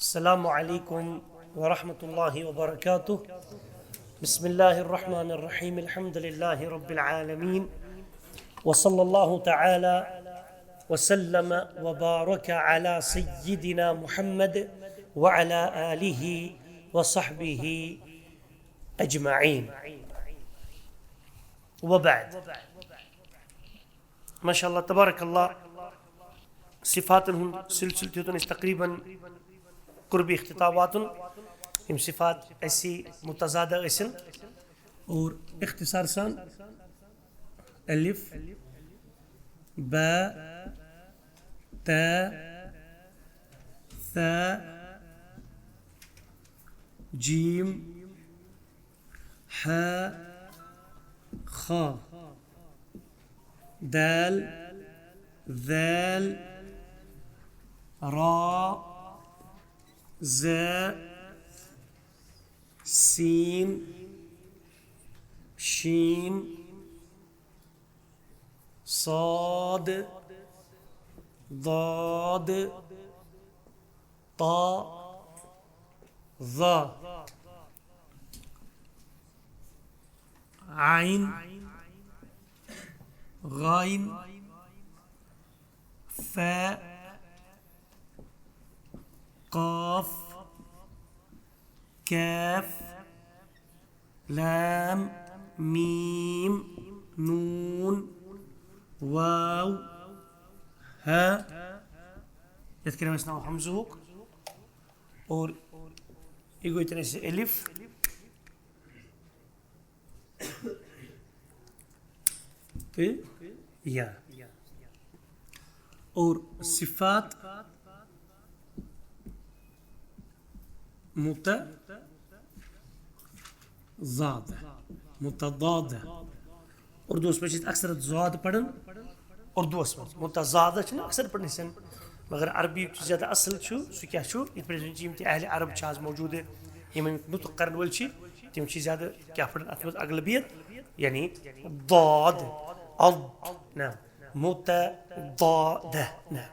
अस्सलामु अलैकुम व रहमतुल्लाहि व बरकातुहू। बिस्मिल्लाहिर रहमानिर रहीम। अल्हम्दुलिल्लाहि रब्बिल आलमीन व सल्लल्लाहु तआला व सल्लम व बारक अला सय्यिदिना मुहम्मद व अला आलिहि व सहबिहि अजमईन। व बाद, माशाअल्लाह तबारकल्लाह, सिफातन हुन सिलसिल थ्योतन इस तकरीबन कुर्ब इख्तितावातन यम सिफात ऐसी मुतजादा गसन और इख्तिसार सान अलिफ ब त थ जीम ह ख दाल ذال را ز سين شين صاد ضاد طا ظا عين غاين فاء قاف كاف لام ميم نون واو ها يتكلم اسمه حمزوك और इगो इतने से एलिफ फिर या और सिफात मुतज़ाद उर्दू में अक्सर ज़ाद पढ़न उर्दू में मुतज़ाद अक्सर पढ़ने सन मगर अरबी ज़्यादा असल सह क्या अहल अरब आज मौजूद यम नुतक कर वल तम ज़्यादा क्या पढ़न अत अगलबियत यानी दाद ना मुतज़ाद ना।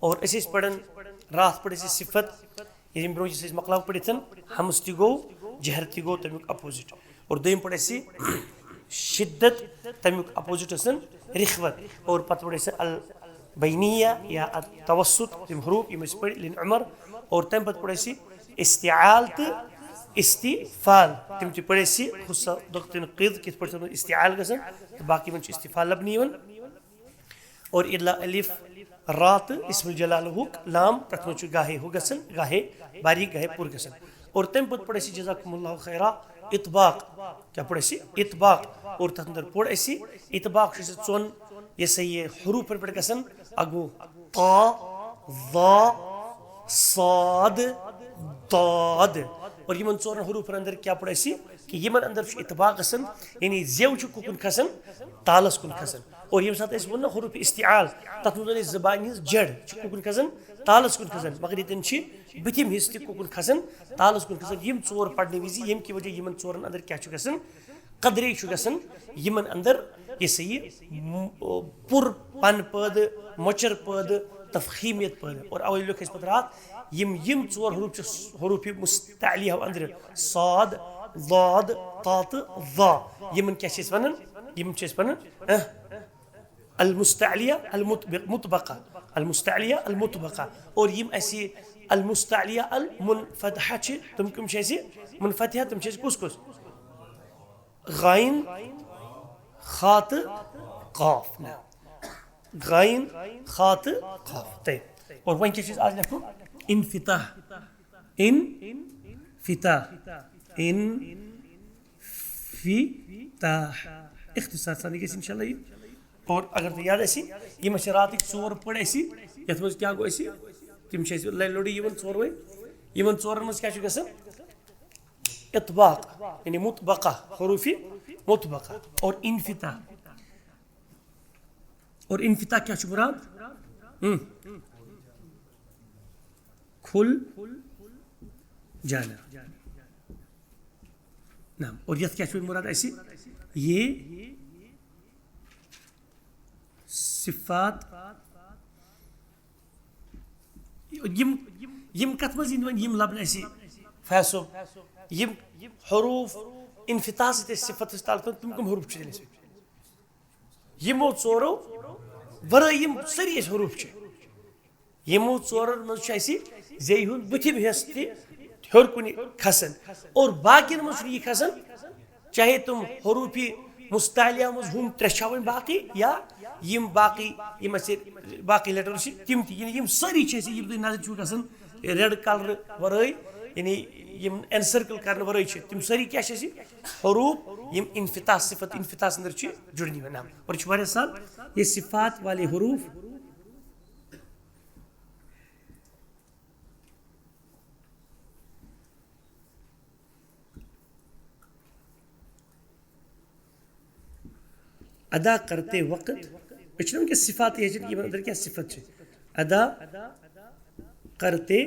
और अस पढ़न रात पढ़ सिफत यम ब्रो मकलाव पढ़ित हमस ति गो जहर ति गो तमुक अपोजिट और दोम पढ़ शिद्दत तमुक अपोजिट रिखवत और पत पढ़ अल बैनिया या तवसुत तम हरूफ यम पढ़ लिन उमर और तम पत पढ़ इस्तिआल तो इस्तिफाल तम ति पढ़ क़िद कित पढ़ इस्तिआल गसन बाकी मन इस्तिफाल लबनी और इल्ला अलिफ रात इस्मुल जलालहुक लाम प्रथम गाहे हो गसन गाहे बारीक गाहे पुर गसन और तम पत पढ़ जज़ाकुमुल्लाहु खैरा इतबाक क्या पढ़ इतबाक और तथ अंदर पढ़ इतबाक चोन ये हरूफ पढ़ गसन अगो ता ज़ा साद दाद और यमन चोरन हरूफ अंदर क्या पढ़ कि यमन अंदर इतबाक गसन यानी जेव कुन खसन तालस कुन खसन और यम साथ वो ना हरूफ इस्तिआल तथ मुझे ज़बान जड़ कुन खसन तालस कुन खसन मगर ये बिथिम हिस्स कुन खसन तालस कुन खसन यम चोर पढ़ने विज यम कि वजह यमन चोरन अंदर क्या गसन कदरे गसन यमन अंदर ये पुर पन पद मोचर पद तफखीमियत पद और अवल लोग इस रात यम चोर हरूफ मुस्तअलिया अंदर साद ज़ाद तात ज़ा यमन क्या वन यम वन المستعلية المطبقة المستعلية المطبقة और यम ऐसी المستعلية المنفتحة तुम कम शे मुनफतिहा तुम शे कुस कुस गाइन खात काफ ना गाइन खात काफ तय और वहीं क्या चीज आज लिखो इनफिताह इन फिताह इन फिताह इख्तिसार सानी के इंशाल्लाह। और अगर तो याद ऐसी ये रात चोर पढ़ ये क्या गो तम लोड़ी चोर वे यमन चोरन मज क्या गसन इतबाक यानी मुतबका हरूफी मुतबका और इनफिता क्या मुराद खुल जाना नाम और यथ क्या मुराद ऐसी ये सिफात यम कत मज यम लबन फैसो यम हरूफ इनफिता सिफत ताल तुम कम हरूफ यमो चोरो वर यम सारी हरूफ यमो चोर मज जे हुन बुथिम हेस तोर कुन खसन और बाकिन मज यह खसन चाहे तुम हरूफी मुस्तालिया मज हम त्रेवन बाकी या यम बाकी बाकी लेटर तम तम सारी तुम नजर चु गसन रेड कलर वरई यानी यम एनसर्कल करने वरई तम सारी क्या हरूफ यम इनफिता सिफत इनफिता अंदर जुड़नी वन और साल ये सिफात वाले हरूफ अदा करते वक्त के सिफात ये अंदर क्या सिफत अदा करते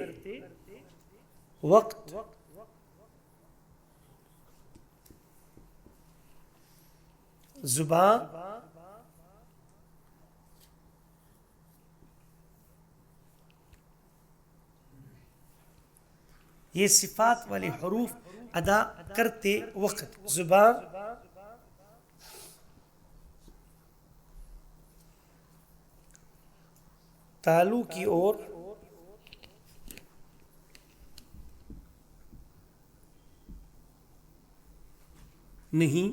वक्त जुबान ये सिफात वाले हरूफ अदा करते वक्त जुबान तालू की ओर नहीं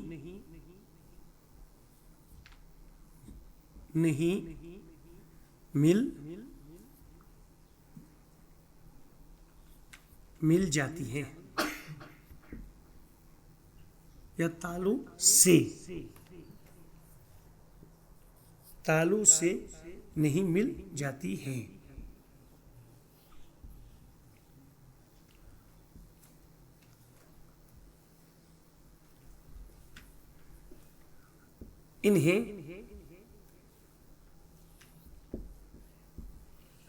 मिल जाती है या तालू से नहीं मिल जाती है। इन्हें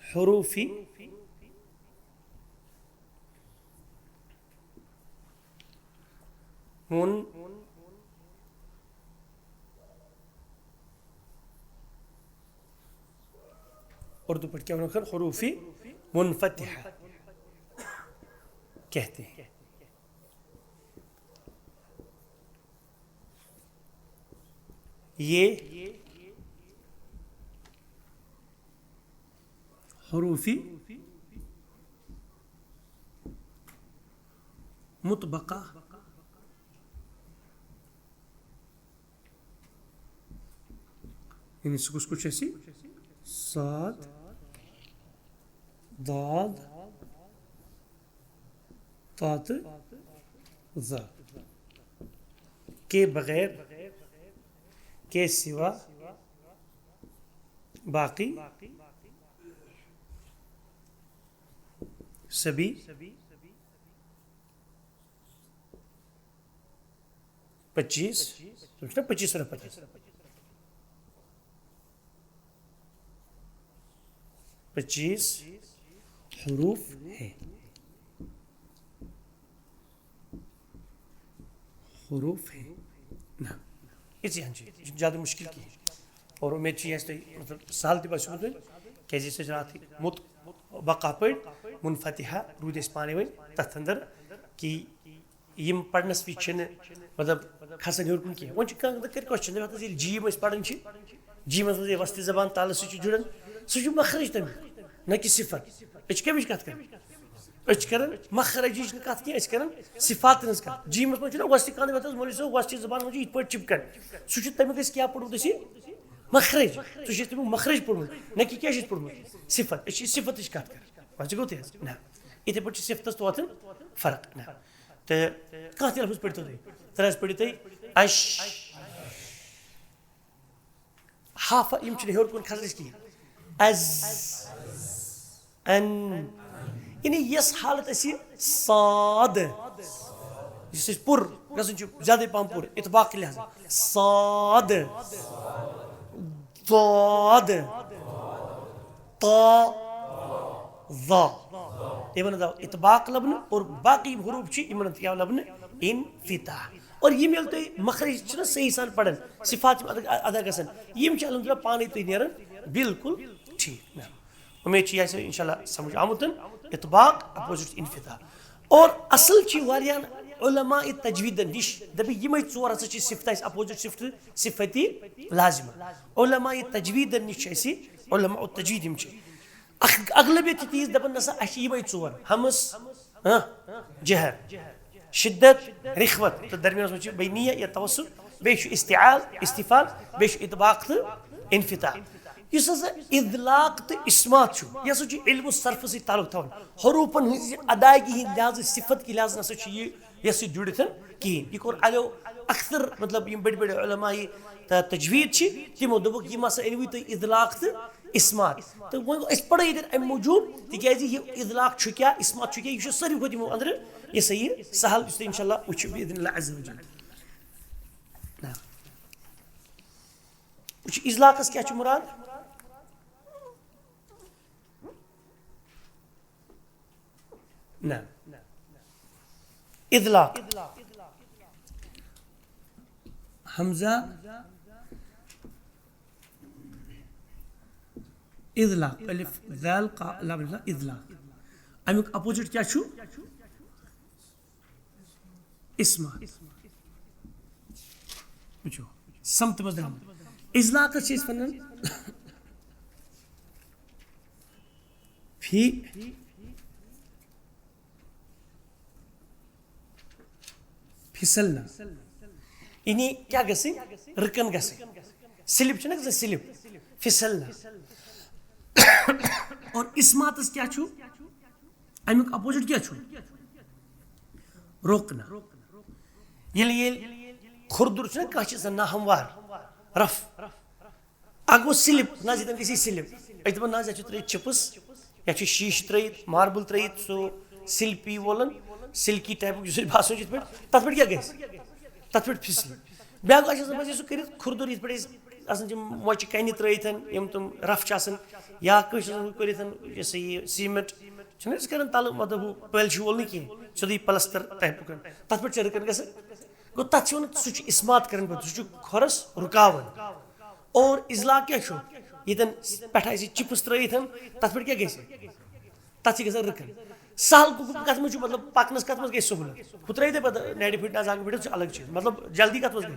हुरूफी उर्दू पढ़ के हुरूफी मुनफतिहा कहते हैं। ये हुरूफी मुतबका यानी कुछ ऐसी साद दाद तात ज़ा के बगैर के सिवा बाकी सभी 25 हुरूफ है। ना इसी हाँ जी ज़्यादा मुश्किल की और उम्मीद मतलब साल बस क्या रात मुत बका पढ़ मुनफतिहा रूद पाने वन तथ अंदर कि यम पढ़नस वी मतलब खसन हेर कुन कह वो कर क्वेश्चन जी पढ़ान जी मज वस्ती जबान ताल जुड़ान सह मखरज तमिक न कि सिफत कमिच कत कर मखरजी कत कह सिफात कत जी मज वस्ती कान मौलवी साहब वस्ती जबान मज ये चिपकन सह तमिक क्या पढ़मुत मखरज तमिक मखरज पढ़मुत न कि क्या पढ़मुत सिफत सिफत कत कर वह गो ना इथे पे सिफतस तो वाथन फर्क ना तो कत लफ्ज पढ़ो तुम पढ़ो तुम अश हाफ यम हेर कुन खसनस कह अज अन यानी यस हालत साद पुर गसन ज्यादा पहम पुर इतबाक लिहाज साद दाद ता ज़ा इमन इतबाक लबन और बाकी हरूफ इमन क्या लबन इनफिता और ये मिल तो मखरज सही सान पढ़न सिफात अदा गसन यम अलहमदुलिल्लाह पानी तुम नेरन बिल्कुल ठीक। उम्मीद इंशाल्लाह समझ आमुत इतबाक अपोजिट इन्फिता और असल ची वारियान उलमा तजवीद निश दबी यम चोर हसा ची सिफत अपोजिट सिफत सिफती लाजिमा उलमा तजवीद निश उलमा तजवीद यम अगलबियत तीज दपन नसा यम चोर हमस जहर शिद्दत रिखवत तो दरमियान में बैनिया या तवसुत बेश इस्तिआल इस्तिफाल बेश इतबाक तो इन्फिता इस इदलाक तो इस्मात यह इल्म सर्फ से ताल्लुक थवन हरूफन अदायगी हिंद लिहाज सिफत की लिहाज नसा यह जुड़ित कहें यह कोर आलो अक्सर मतलब यम बड़ बड़ उलमा तजवीद तमो दोक यम हसा अनवु तुम इदलाक तो इस्मात तो वो पढ़ो ये अम मूजूब तिकाज यह इदलाक क्या इस्मात क्या यह सारे खुद यमो अंदर यह सही सहल इंशाल्लाह वुच बिइज़्निल्लाह अज़्ज़ व जल वुच इज़लाकस क्या मुराद ना इदलाक हमजा इदलाक अलिफ ज़ाल क़ाफ लाम इदलाक अमुक अपोजिट क्या इस्मा वुचो समत मज इज़लाक वन फी फिसलना इनी क्या गसी रिकन गसी स्लिप ना स्लिप फिसलना और इस्मातस क्या अमुक अपोजिट क्या रोकना खुरदुर कह नाहमवार रफ अग गो स्लिप ना गसी स्लिप दपान ना त्रित चिप्स या शीश त्रित मार्बल त्रित सो सिल्पी वोलन सिल्की टाइप भाषण ये पे तथ पे क्या गई तथ पे फिसल ब्या सह कर खुरदुर ये पे मोच कन त्रित यम तुम रफ या कर सीमेंट कर तल मतलब पल वोल कह सोदी प्लस्तर टाइप तथ पे रिकन ग गो तथ सह इस्मात कर खुरस रुकावन और इजला क्या ये पे चिप्स त्रित तथ पे क्या गई तथ ग रिकन सहल कत मे मतलब पकनस कत मे गई सहूलत हु त्रे पे नड़ फिट ना आगे फिट अलग चीज मतलब जल्दी कत मे गई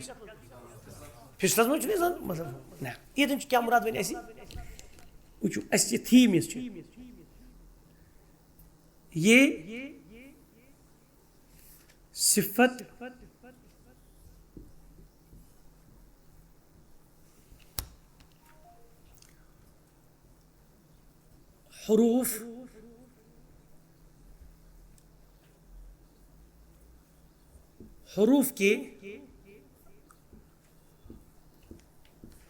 फिसलस मे मतलब ना ये क्या मुराद वन वो थीम ये सिफत हुरूफ हुरूफ के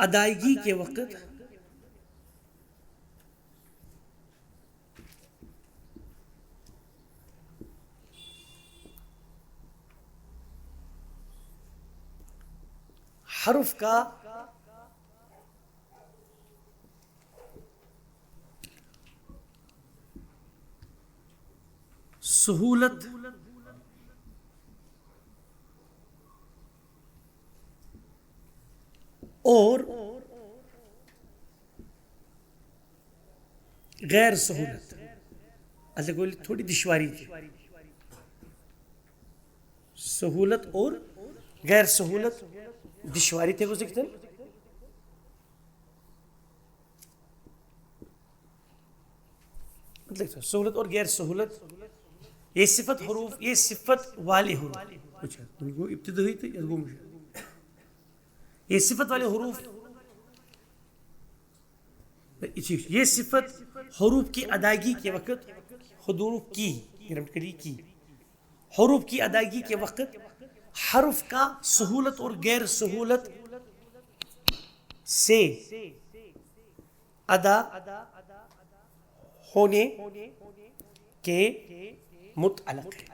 अदायगी के वक्त हर्फ का सहूलत और गैर सहूलत अच्छा कोई थोड़ी दुश्वारी थी सहूलत और गैर सहूलत दुश्वारी थे कुछ मतलब सहूलत और गैर सहूलत ये सिफत हरूफ ये सिफत वाले हरूफ अच्छा तुमको इब्तिदाई तो ये सिफत वाले हरूफ ये सिफत हरूफ की अदायगी के वक्त हुरूफ की हरूफ की अदायगी के वक्त हर्फ का सहूलत और गैर सहूलत से अदा होने के मुतअल्लिक़ है।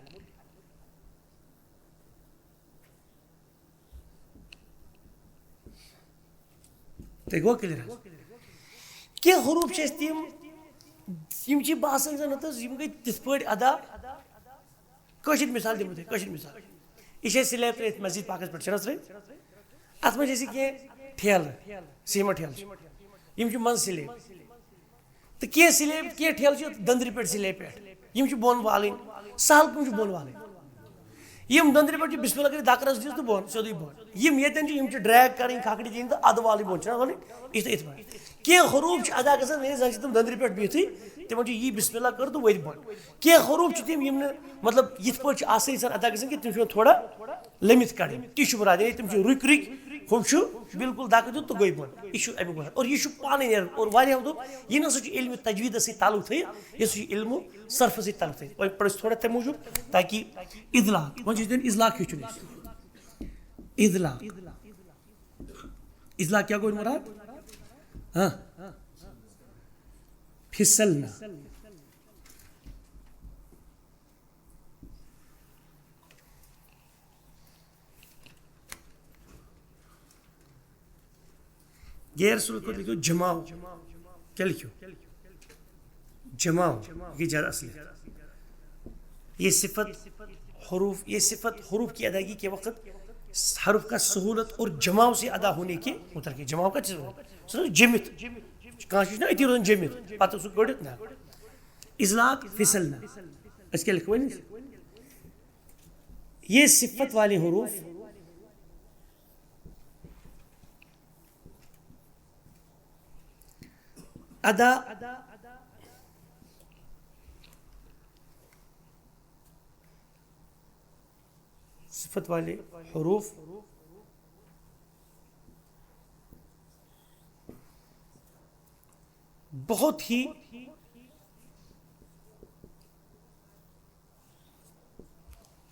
देखो क्लियर क्या हरूफ तम बसान जन गई तिथ पे अदा कशिर मिसाल दिमो कशिर मिसाल यह स्लैब त्रित मस्जिद पाकस पे त्रित अत मे कह ठेल सीमेंट ठेल मन स्लैब तो कह स्लैब कह ठेल दंद्र पे स्लैब पे यम बोन वाल सहल कम बोन वाल यम दंद्रे पे बिस्मिल्लाह कर दक रस दिस तो बोन सोदी बोन यम ये ड्रैग कर खकड़ी दिन तो अद वाल बोन वन इत इत कह हरूफ अदा गए जन तम दंद्रे पे बिहथी तमो यी बिस्मिल्लाह कर तो वत बोन कह हरूफ तम यम मतलब यथ पे आसानी सान अदा गए कि तम थोड़ा लमित कड़ ती मुराद तम रुक रुक हम बिल्कुल दक दित तो गई बोन यह अमुक और यह पानी नीर और वाह दोप यह ना इल्म तजवीद ताल्लुक थी यह इल्म सर्फ सत ताल्लुक थी वह पढ़ थोड़ा तम मूजूब ताकि इदलाक वो दिन इजलाक हेचुन इदलाक इजलाक क्या गो मुराद हाँ फिसलना गैर सूरत को लिखो जमाओ क्या लिखो जमाओ ये ज़्यादा असली ये सिफत हरूफ की अदायगी के वक्त हरुफ का सहूलत और जमाव से अदा होने के मुतल्लिक़ जमाव का चीज़ जमित कह अति रोजान जमित पत सह कड़ित ना इजलाक फिसलना अस क्या लिखो ये सिफत वाले हरूफ अदा सिफत वाले हरूफ बहुत ही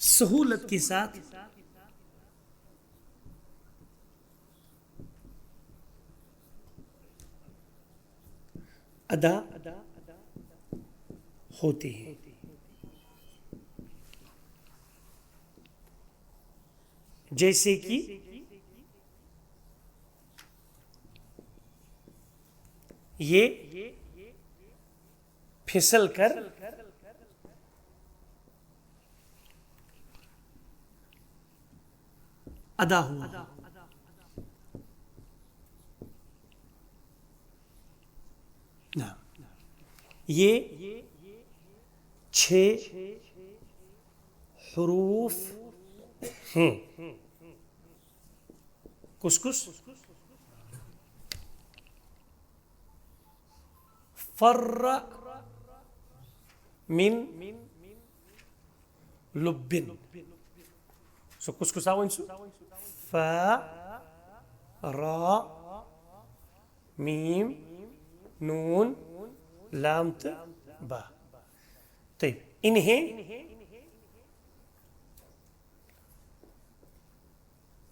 सहूलत के साथ अदा होते हैं। जैसे कि ये फिसल कर अदा हुआ, ना ये 6 हुरूफ हैं। कुछ फर्र मिन लुब्बिन सो कुछ आवन सु फ रा मीम नून लाम त बा। طيب इन्हें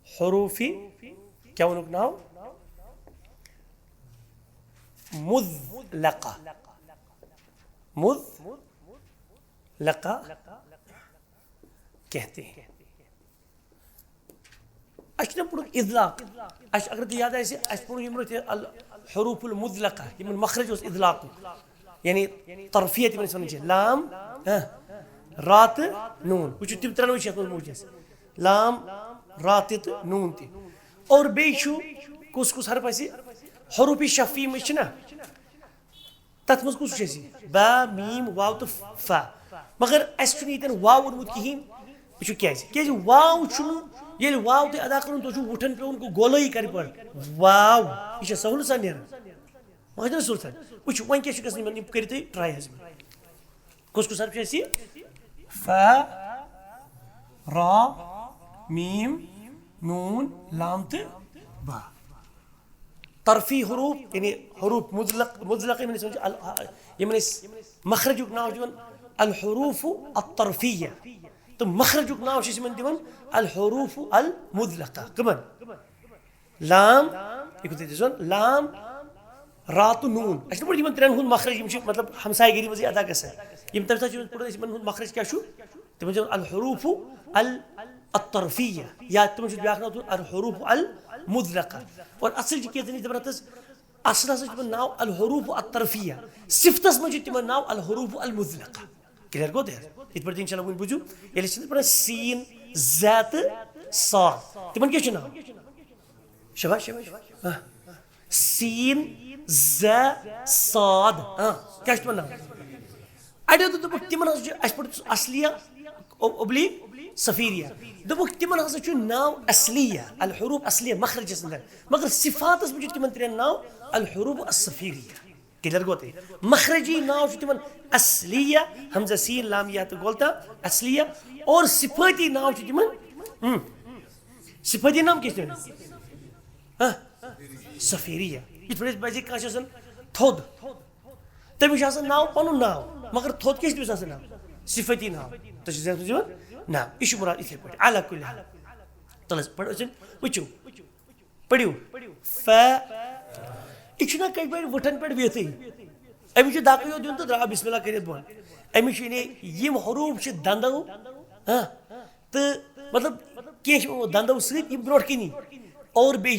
हुरूफी क्या उनका नाम मुज़लक़ा कहते हैं। अशना पुर इज़लाक़ अश अगर याद है अश पुर यमरत अल हुरूफुल मुज़लक़ा यमन मखरज उस इज़लाक़ यानी तरफियत में समझिए लाम रात नून कुछ तिम तरन विषय को मुझे लाम रात नून ती और बेशु कुछ हर पैसे हुरूफी शफ़ी में ना तथ मज कुछ जैसी बा मीम वाव तो फा मगर अस इतन वाव वोनमुत कहीं यह क्या वाव ये वाव ते अदा कर तो उठन पे उनको गोलई कर पड़ वाव यह सहूल सा नेर मगर सूरत वह वन क्या कर ट्राई कुछ हर फा रा मीम नून लाम तो बा तरफी हरूफ यानी हरूफ मुज़लक़ यमन मखरजुक नाव दिवन अल हुरूफ अत तरफिया तो मखरजुक नाव दिवन अल हुरूफ अल मुज़लक़ा कमन लाम लाम रात नून अस पढ़ त्रेन हुंद मखरज मतलब हमसायगिरी मज अदा गसान यम तम साथ पढ़ मखरज क्या तम अल हुरूफ अल तरफिया या तम ब्याक नाव अल हुरूफ अल मुज़लक़ा और असल असल नाव अल हुरूफ अत तरफिया सिफतस मज तम नाव अल हुरूफ अल मुज़लक़ा क्लियर गो देर इत पर इंशाल्लाह वन बुझू ये पढ़ सीन ज़ैत साद तिमन क्या नाव शबाश शबाश सीन ज़ साद क्या नाव अड़ो दोपक तिमन असलिया ओब्लिक सफीरिया दोपक तिमन नाव असलिया अल हुरूफ असलिया मखरजस अंदर मगर सिफातस मुझे तिमन त्रेन नाव अल हुरूफ असफीरिया क्लियर गोते मखरजी नाव तिमन असलिया हमजा सीन लाम या तो गोलता असलिया और सिफाती नाव तिमन सिफाती नाम किस सफीरिया इत पर बजे काशन थोद तमिश नाव पन नाव मगर थोद किस नाव सिफती नाव तो नाव यह मुराद इथे पे अला कुल तलस पढ़ो वचो पढ़ो फ यह कई बार वठन पे वेत अमिश दाको दिन तो द्रा बिस्मिल्लाह कर बोन अमिश यम हरूफ दंदो तो मतलब कह दंदो सत ब्रो कनी और बे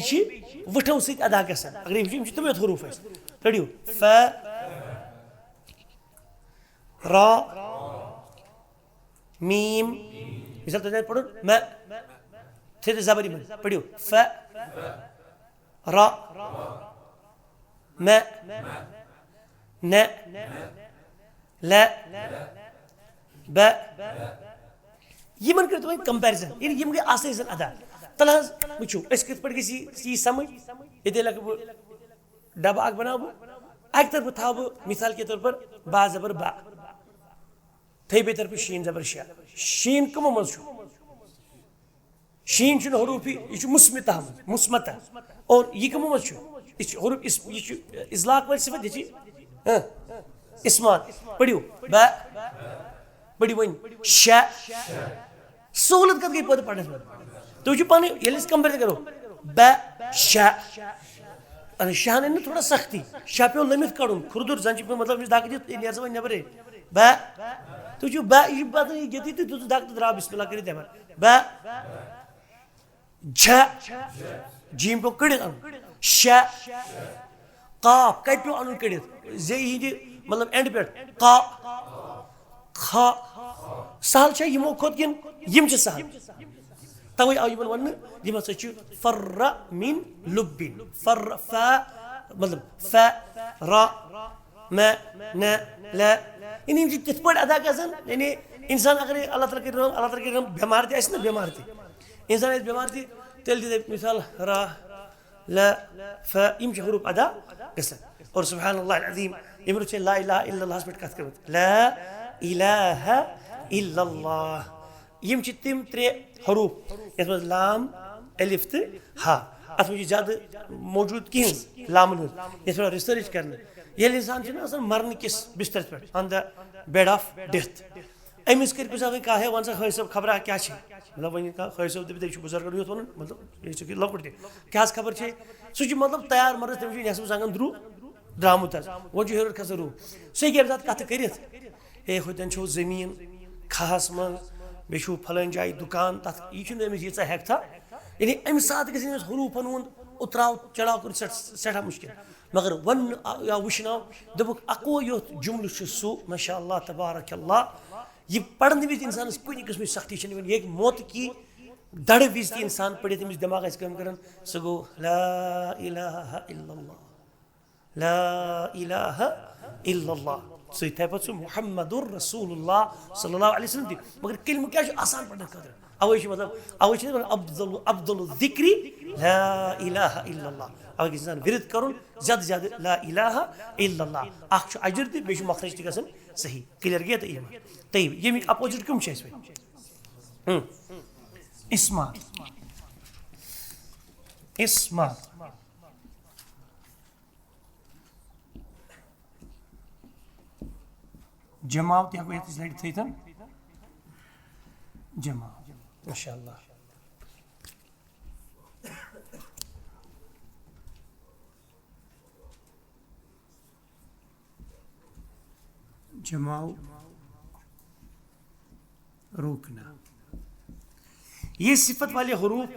वठो सत अदा गसान अगर तमें हरूफ पढ़ो फ रा मीम मिसाल तो पढ़ो मैं थे जबरी में पढ़ो फ रा मैं न ल ब यमन कर कंपेरिजन यम गई आसान अदा तल वो कत पे गई समझ ये लग डब अख बनाव अक तरफ था मिसाल के तौर पर बा जबर बा थे बे तरफ शीन जबर शा शीन कमो मज शीन हरूफ यह मुस्मित मुस्मत और यह कमो मज हरूफ इजलाक वाल सिफत यह इसमात पढ़ो ब पढ़ो वन शा सहूलत कत गई पे पढ़ने में तो पान ये कंपेरिजन करो ब शा शाह ना थोड़ा सख्ती शाह पे लमित कड़न खुरदुर जन मतलब दाक दित नेर वन नबर ब तो ब यह पता ये तो दाक तो द्रा बिस्मिल्लाह कर ब झ जीम पे कड़ित अन शा काफ कत पे अन कड़ित जे हिंद मतलब एंड पे का खा सहल यमो खोत किन यम सहल तवे आव यमन वन यम हसा फर्र मिन लुब्बिन फर्र फ मतलब फ रा म न ल इन तिथ पे अदा गसान यानी इंसान अगर अल्लाह ताला कर बेमार तस ना बेमार इंसान बेमार तेल दे मिसाल रा ल फ यम हरूफ अदा गसान और सुब्हानअल्लाह अज़ीम यम ला इलाहा इल्लल्लाह पे कत कर ला इलाहा इल्लल्लाह यम तिम त्रे हरूफ यथ मज लाम अलिफ तो हा अत मे ज्यादा मौजूद कहें लामन ये थोड़ा रिसर्च कर ये इंसान मरन किस बिस्तर पे on the bed of death अमिस कर कह वन सा खै सब खबर क्या मतलब वन खै सब दप बुजुर्ग यूत वन मतलब ये लकुट क्या खबर सह मतलब तैयार मरस तमिस नसब जंगन द्रामुत वो हेर खसा रू सह क्या कत कर होतन छो जमीन खहस मन बे फलान जाए दुकान तथ यह यीचा हेक्था यानी अमि सात गि हरूफन हूँ उतराव चढ़ाव कर सठा मुश्किल मगर वन या वुशनाव दोपुक अको योत जुमल सू माशा अल्लाह तबारक अल्लाह यह पढ़ने विज इंसान कुछ किस्म सख्ती ये मौत की दड़ विज इंसान पढ़े तमिस दिमाग कम कर सह गो ला इलाहा इल्लल्लाह ला इलाहा इल्लल्लाह सही पे मुहम्मदुर रसूलुल्लाह सल्लल्लाहु अलैहि वसल्लम मगर कलम क्या आसान पढ़ने खतर अवे मतलब अवे अब्दुल ज़िक्री ला इलाहा इल्लल्लाह अवे इंसान विरद करुन ज्यादा ज्यादा ला इलाहा इल्लल्लाह अख अजर ते बे मखरज त गसन सही क्लियर गया तो तयब यमी अपोजिट कम छ इस्मात इस्मात जमाव ते हको ये साइड थैतन जमा माशाअल्लाह जमाव रोकना ये सिफत वाले हरूफ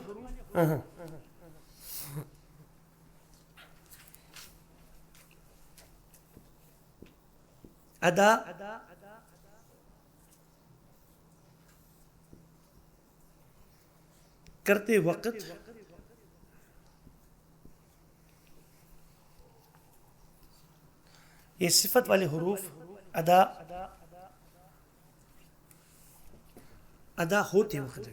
अदा करते वक्त ये सिफत वाले हरूफ अदा अदा होते वक्त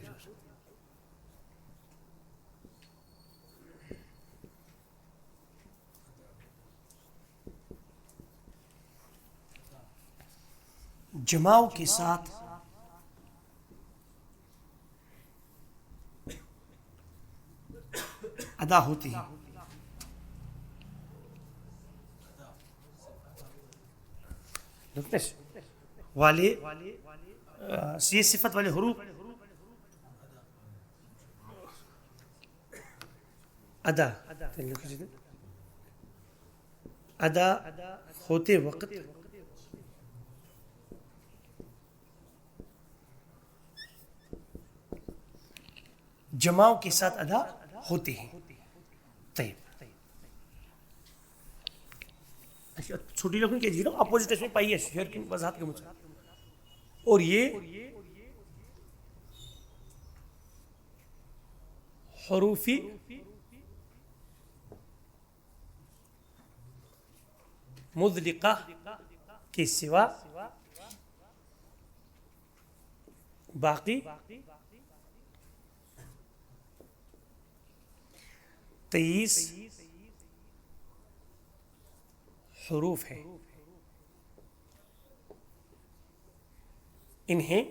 जमाव के साथ अदा होती है। वाले ये सिफत वाले हरूफ अदा अदा होते वक्त जमाव के साथ अदा होते हैं। छोटी लोगों के जीरो अपोजिट इसमें पाई है शेयर की वजाहत के मुझे। और ये हरूफी मुज़लिका के सिवा बाकी 23 हरूफ है। इन्हें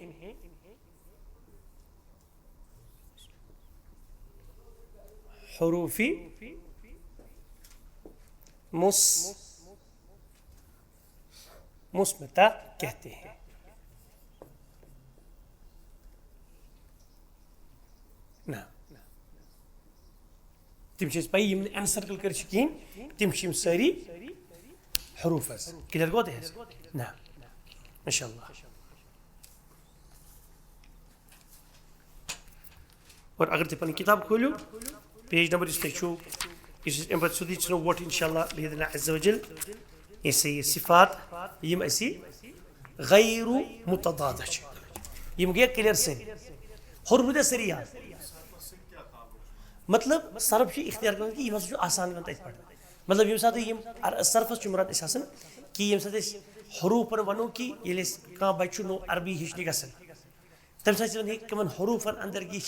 हरूफी मुस्मता कहते हैं। ना तिम पाई एनसर्कल कर तिम सारी हरूफ क्लियर गो ना इंशाअल्लाह। और अगर तुम किताब खोलो पेज नंबर इस वोट इंशाअल्लाह बिइज़्निल्लाह अज़्ज़ व जल ऐसे ये सिफात यम ऐसी गैरु मुतदाद यम गए क्लियर से हरूफ सरी याद मतलब सर्फ इख्तियार कर कि यम आसान गन तथ पढ़ मतलब यम साथ यम सर्फस मुराद कि यम साथ हरूफन वनो कि कह बच्चु नो अरबी हेचन गसन तम साथ कमन हरूफन अंदर की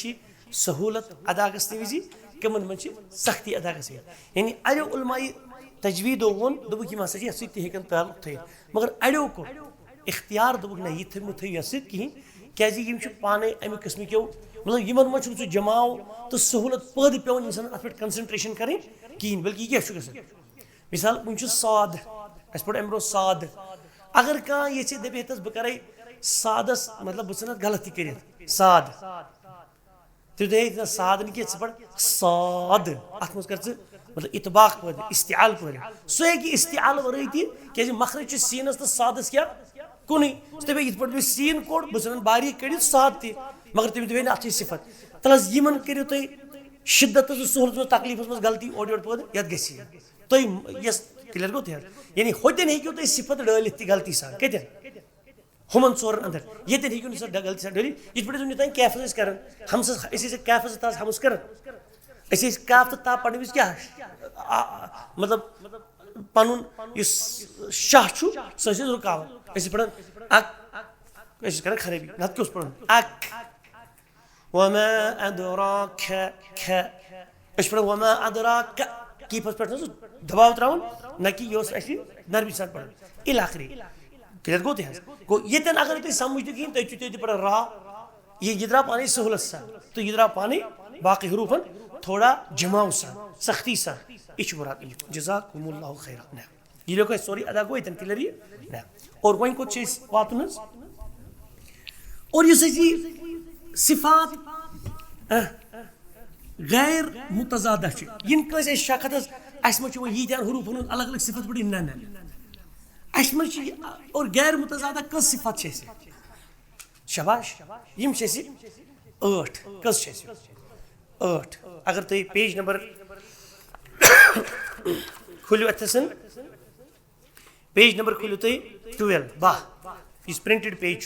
सहूलत अदा गसन विजि कमन मन सख्ती अदा गसन यानी अड़ो उलमाई तजवीदो वोन दोबुक यम हसा हेकन ताल्लुक थ मगर अड़ो को इख्तियार दोबुक ना यह थो थो कहें क्या पाने अमे किस्म क्यों मतलब यमन मह जमाव तो सहूलत पद पे इंसान अत पे कंसंट्रेशन करें कहें बल्कि यह क्या मिसाल वन साद अस पे अम साद अगर कह ये दपे बह कर सादस मतलब बह गलती कर साद तुम दे साद न कह पढ़ साद अत मज कर मतलब इतबाक पद इस्तिआल पढ़ सो हे इस्तिआल वर्य क्या मखरज सीनस तो सादस क्या कुन दपे ये पे सीन कोड़ बह बारीक कड़ साद त मगर तम दे अत सिफत तलस यमन करो तुम शिद्दत सहूलत में तकलीफ मज गलती ओड योड़ पद ये तुम यस क्लियर गो यानी होतन हेकू तुम सिफत डालित गलती सान कतन हुमन चोरन अंदर ये हेकू सर गलती सान डालित ये पे तुम कैफस कर हमस कैफस ताज हमस कर कैफ तो ता पढ़ने क्या मतलब पन शाह सह रुकावत पढ़ान कर खराबी नत क्या पढ़ अक वमा अदराक पढ़ वमा अदराक कीफस पे दबाव त्रावन न कि यह नरमी सान पढ़ इल आखिरी क्लियर गो ये अगर तुम समझ कहें तुम पढ़ रा ये द्रा पाने सहूलत सान तो यह द्रा पाने बाकी हरूफन थोड़ा जमाव सान सख्ती सान यह मुराद जज़ाकुमुल्लाहु खैरा ये लोग सॉरी अदा गो ये क्लियर ना और वह को वातन और ये सिफात गैर मुतजादा इन शखत अस यीन हरूफन अलग अलग सिफत पढ़ ना ना अस और गैर मुतजादा कस सिफत शबाश यम ठ कस ठ अगर तुम पेज नंबर खोलो अथन पेज नंबर खोलो तुम 12 इस प्रिंटेड पेज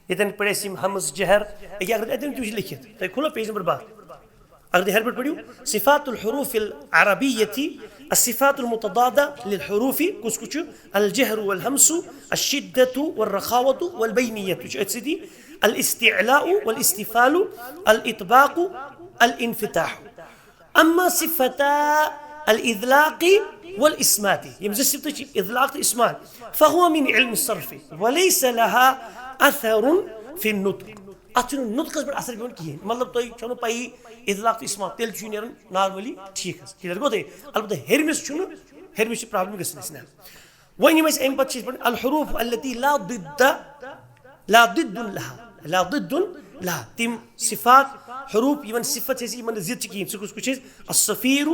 ये पढ़ हमस जहर अगर तुम लिखित तुम खोलो पेज नंबर 12 अगर तुम हर पे पढ़ो सिफातुल हुरूफिल अरबिय्यति الصفات المتضادة للحروف كسكوتشو الجهر والهمس الشدة والرخاوة والبينية سيدي الاستعلاء والاستفال الإطباق الانفتاح. أما صفتا الإذلاق والإسمات يمزج صفة إذلاق إسمات فهو من علم الصرف وليس لها أثر في النطق. أتنو النطق بر أثر بيون كيه मतलब तो चलो पाई إذلاق إسمات तेल चुनियरन नॉर्मली ठीक है किधर को दे अलबत्ते हेरमिस चुनो हेरमिस प्रॉब्लम किसने इसने वही में ऐम बच्चे पर الحروف التي لا ضد لها تم صفات حروف يمن صفة هذه يمن زيد كيه سكوس كوشيز الصفير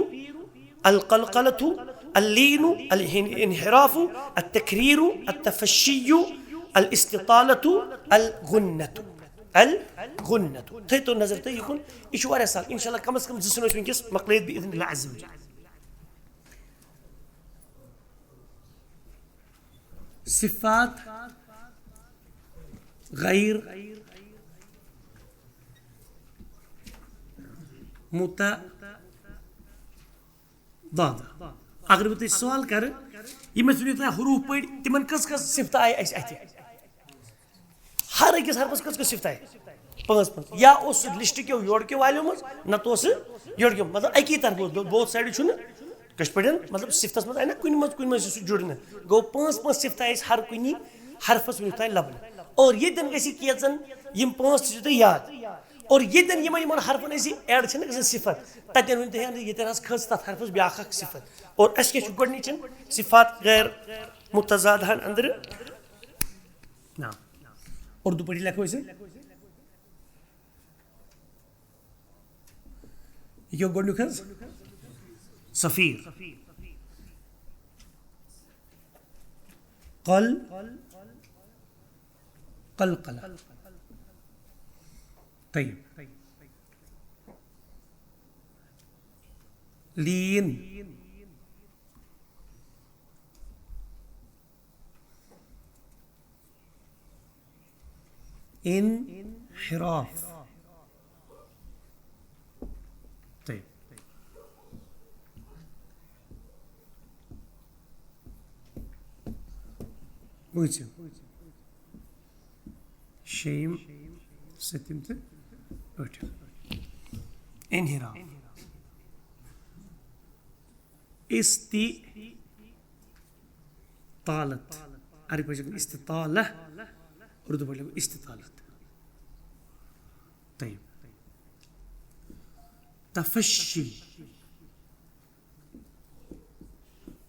القلقلة اللين الانحراف التكرير التفشي الاستطالة الغنة تيتو النظر تي يكون ايش وارا سال ان شاء الله كم كم جسنو اسمين كيس مقليد باذن الله عز وجل. صفات غير متضادة अगर बत सवाल कर यम हरूफ पे तिमन कस सिफत आय अत हर अकिस हरफस कस सिफत आय पांच या उस लिस्ट क्यों योड़ क्यों वालों मज न तो योड़ क्यों मतलब अकी तरफ बोथ साइड छुन कश पड़न मतलब सिफतस मज आय ना कुन मज जुड़न गो पांच सिफत आय हर कुनी हरफस वन ताय लबन और ये दिन गसी केजन यम पांच तो याद और ये दिन यमन हरफन ऐड छन सिफत ततन वन तहन ये तरह खस तत हरफस ब्याख सिफत और अस के गोडनिचन सिफात गैर मुतजादहन अंदर ना उर्दू पढ़ी लिखो इसे यो गोडनु खस सफीर قلقلة طيب لين انحراف طيب ويتم شيم ستمت أوتر انحراف استطالت عربي بقول استطالة اردو بقول استطالت طيب تفشي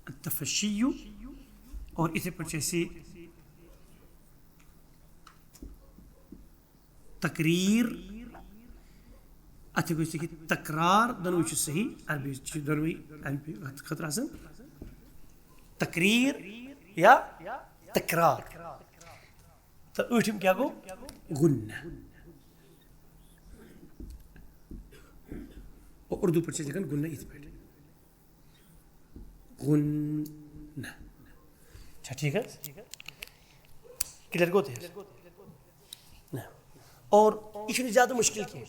التفشي और इसे पर जैसे तकरीर अच्छा कोई तकरार दोनों विच सही अरबी दोनों अरबी खतरा से तकरीर या तकरार तो उठम क्या गो गुन्ना और उर्दू पर से गुन्ना इस पे गुन्ना अच्छा ठीक है क्लियर को थे ना और इतनी ज़्यादा मुश्किल की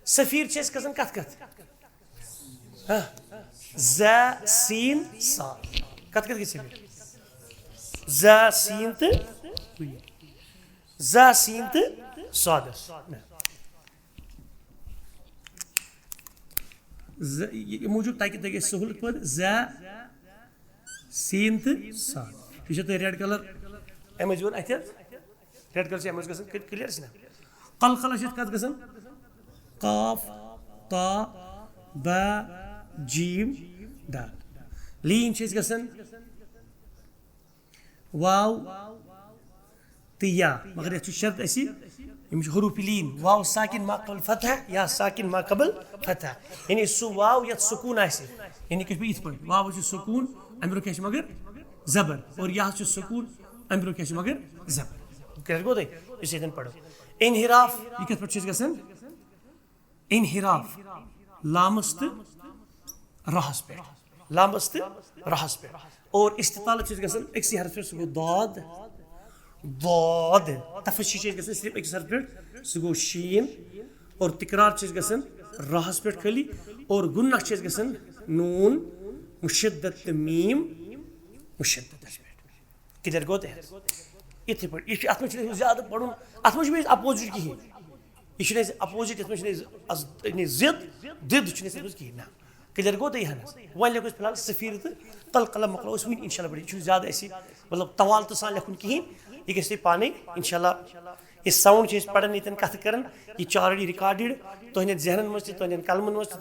सफ़ीर चेस कज़न कत ज़ा सीन सा कत की सफ़ीर ज़ा सीन ते ज़ा सीन ते साद मौजूद ताकि तक सहूलत पर ज़ा सीन ते साद ये तो रेड कलर एमेजोन अत रेड कलर से एमेजोन गसन क्लियर सिना कलकला से कत गसन काफ ता बा जीम दाल लीन से गसन वाव तिया मगर ये शर्त ऐसी यमश हरूफ लीन वाव साकिन मा कबल फतह या साकिन मा कबल फतह यानी सु वाव या सुकून ऐसे यानी कुछ भी इस पर वाव से सुकून अमर के मगर जबर और यहाँ से सुकून अमर के मगर जबर क्या को दे इसे दिन पढ़ो इनहिराफ ये किस पर चीज गसन इनहिराफ लामस्त रहस पे लामस्त रहस पे और इस्तिताल चीज गसन एक सी हरफ पे सुगो दाद दाद तफशी चीज गसन सिर्फ एक हरफ पे सुगो शीन और तकरार चीज गसन रहस पे खली और गुन्ना चीज गसन नून मुशद्दत मीम मुशद्दत क्लियर गो इथे पे ये अत में ज्यादा पढ़ुन अत में अपोजिट कहें यह अपोजिट ये जिद दिद कहें ना क्लियर गो यह वो लिखो फिलहाल सफ़ीर तो कलकला मकलो वन इंशाल्लाह बड़ी यह ज्यादा मतलब तवाल तो सान लिखुन कहें यह गई पाने इंशाल्लाह ये साउंड पढ़ान ये कत कर यह ऑलरेडी रिकॉर्डेड तुहद जहन मज तुहद कलमन मज तो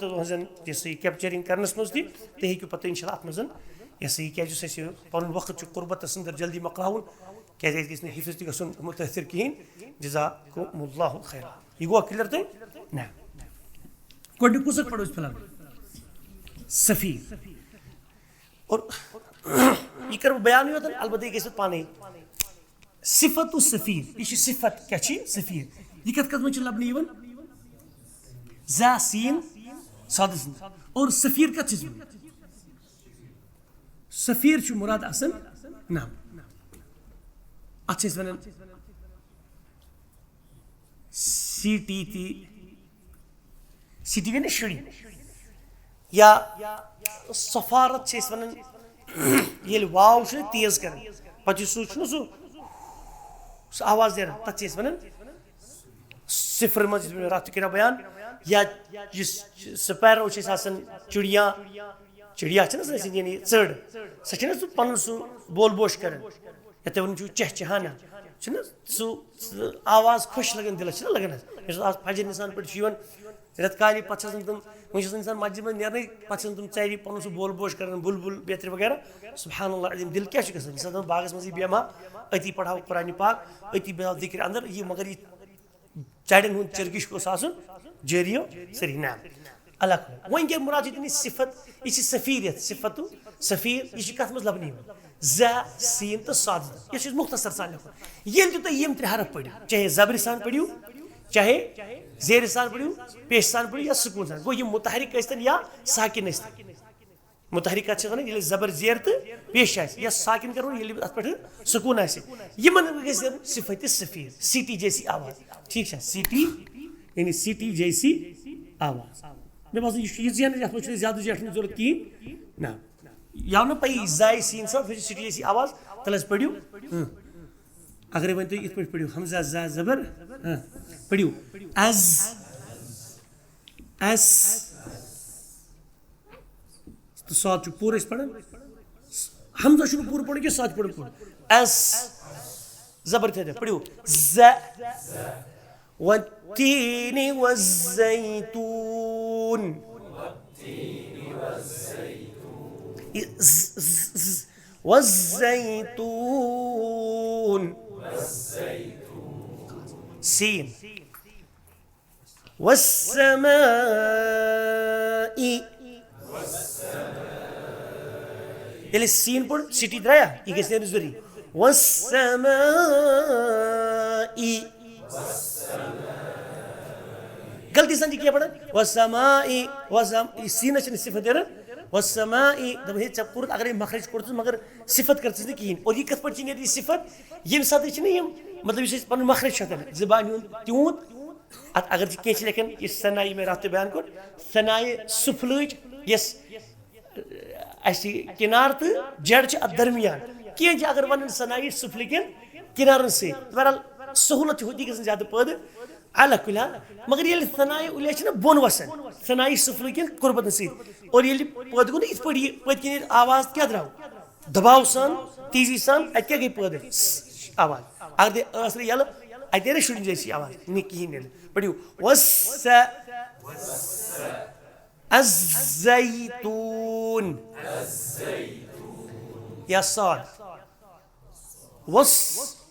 यह कैप्चरिंग करनस मज तुम हेकू पे इंशाल्लाह अत मज यह क्या पुन वक्त कुर्बत अंदर जल्दी मकलाउन क्या हिफ्ज तक मुतासर कहें जज़ाकुमुल्लाहु खैरा यह गो क्लियर तुम ना गोड कुछ पढ़ो फिलहाल सफ़ीर और यह कर बयान योतन अलबत्ते यह पाने सिफत सफ़ीर यह सिफत क्या सफ़ीर यह कत कत लबन ज़ा सीन साद और सफ़ीर कत सफ़ीर मुराद आसन नाम अत वन सीटी सीटी गई ना शुड़ी या सफारत वन ये वाव तेज कर पे सह आवाज दे तथ वन सिफर मज रात कर बयान या स्पैरो चिड़िया चिड़िया यानी चड़ सह पन बोल बोश कर या वन चह चहाना सह आवाज खुश लगन दिलस लगन आज फजर इंसान पे रत काल पे तुम वो इंसान मस्जिद में नेरन पे तुम चारि पन बोल बोश कर बुलबुल बेतर वगैरह सुब्हानल्लाह अज़ीम दिल क्या गसान बागस मज बेमा अति पढ़ाओ कुरान पाक अति बेहाल जिक्र अंदर यह मगर यह चड़न हूँ चरगिश गोस जारियो सरी नाम अलग वन क्या मुराद सिफत यह सफ़ीरियत सिफत सफ़ीर यह कत मज लबन ज़ा सीन तो साद यह मुख्तसर सान लिखुन ये तुम यम त्रे हरफ पढ़ो चाहे जबर सान पढ़ो चाहे जेर सान पढ़ो पेश सान पढ़ो या सुकून सान गो यह मुतहरिक या साकिन मुतहरिक ये जबर जेर तो पेश या साकिन कर पे सुकून सिफत सफ़ीर सीटी जैसी आवाज़ ठीक है सीटी यानी सीटी जैसी आवाज़ मे बात यह ज्यादा जेठन जरूरत कहें ना याव ना पी जाय सीन सब सिटी जैसी आवाज़ तल पढ़ो अगर वन तुम इत पढ़ो हमजा जा जबर पढ़ो एज एस तो सात पूरे पढ़न हमजा पूर पढ़ो कि सात पढ़ो एस जबर थे पढ़ो ज़ वत्तीन वज़्ज़ैतून वज़्ज़ैतून सीन वस्समाई ये सीन पढ़ सिटी द्राया ये गई जरूरी वस्समाई गलती सन क्या पढ़ा वस्समाई सीन सिफत दे वस्समाई दम हे चपुर अगर मखरज कोड़ मगर सिफत कर कहें और यह कत पे सिफत ये सात मतलब पन मखरज जबान त्यूत अगर कह लेखन यह सनाई में रात बयान कोर सनाई सुफलज यस किनार तो जड़ अत दरमियान कह अगर वन सनाई सुफल कन किनारन से बहरहाल सहूलत होती गई ज्यादा पैदा अला कुल मगर ये सनाई उलिया बोन वसान सनाई सुफल कन कुर्बत और ये पैदा गो इत पे आवाज क्या द्राव दबाव सान तेजी सान अत क्या गई पैदा आवाज अगर दे यल अत ना शुड़ जैसी आवाज नहीं कहें पढ़ो वस्स अज़्ज़ैतून या साद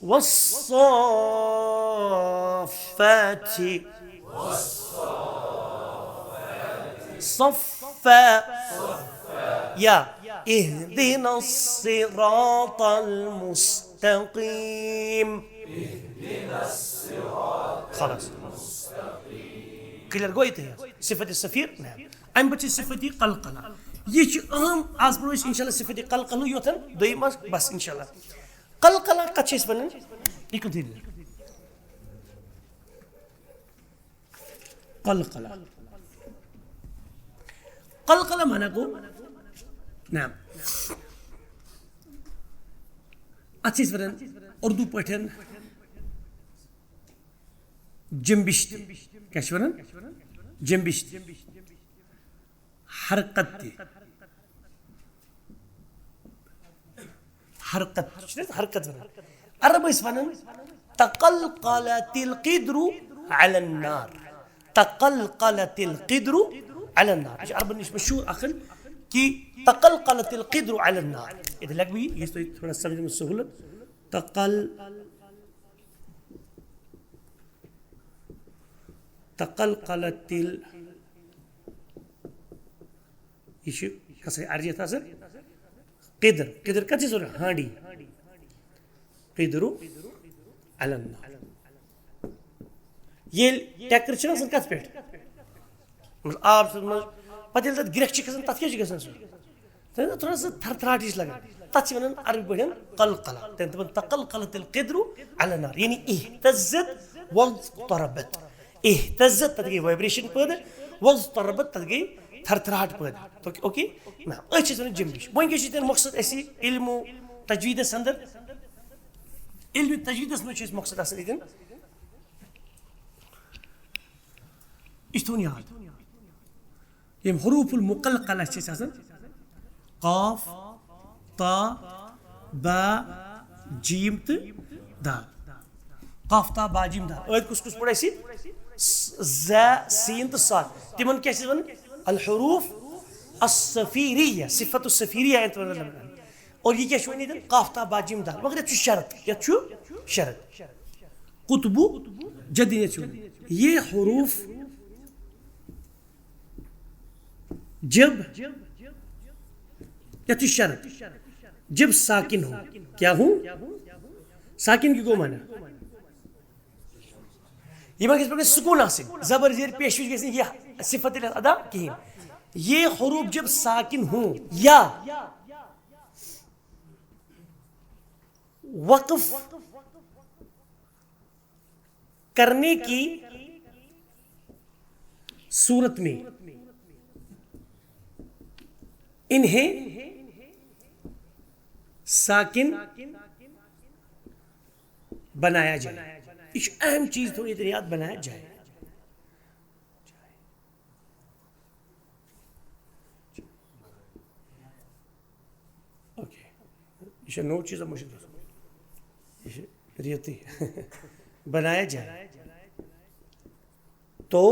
वस्साफ़ाति صفا या اهدنا الصراط المستقيم خلاص क्लियर गो ये सिफत सफ़ीर अम पे सिफत कलकला ये अहम आज पढ़ो इंशाल्लाह सिफत कलकलू योतन दोम बस इंशाल्लाह कलकला कत वन यह कलकला कलकला माना गो ना अच्छी वरन उर्दू पठन जम्बिश्त क्या वरन जम्बिश्त हरकत हरकत हरकत वरन अरब वरन तक़ल्क़लतिल क़िद्रु अलन नार तक़ल्क़लतिल क़िद्रु अलन नार अरब निश मशहूर अखन कि तक़ल्क़लतिल क़िद्रु अलन नार इधर लग भी ये तो थोड़ा समझने में सहूलत तक़ल्क़लतिल ये कसर अर्जियत असर क़िद्र क़िद्र कच्चे सुर हांडी क़िद्रु अलन नार ये टैकर छना सन कत पेट मतलब आप पता तक गिरख गसान तथ क्या गसान थोड़ा सा थरथराट हिश लगा तथ वन अरबी पे कलकला तक़ल्क़लतिल क़िद्रु अलन नार यानी इह्तज़्ज़त वज़्तरबत इह्तज़्ज़त तथ गई वाइब्रेशन पैदा वज़्तरबत तथ गई थरथराट पैदा तो ओके ना अच्छे वन जम्बिश वन क्या मकसद ऐसी इल्म तजवीदस अंदर इल्म तजवीदस में मकसद आसान इतन इस्तोन याद यम हुरूफुल मुक़ल्क़ला क़ाफ ता बा जीम त दाल क़ाफ ता बा जीम दाल ऐत कुछ कुछ पढ़े सी ज़ा सीन त साद तिमन क्या वन अल हुरूफ अस्सफ़ीरिया सिफ़त अस्सफ़ीरिया ऐत वन और ये क्या शो नहीं क़ाफ ता बा जीम दाल मगर ये शरत या शरत कुतुबु जद्दी ये हुरूफ जब या तो शर्त जब साकिन हो क्या हूं साकिन की को माना ये बात किस प्रकार सुकून हासिल जबर जेर पेशवी कैसे ये सिफत अदा की ये हुरूफ जब साकिन हो या वक्फ करने की सूरत में इन्हें साकिन बनाया जाए इस अहम चीज तो इतनी याद बनाया जाए ओके ये नो चीज मुश्किल रियती बनाया जाए तो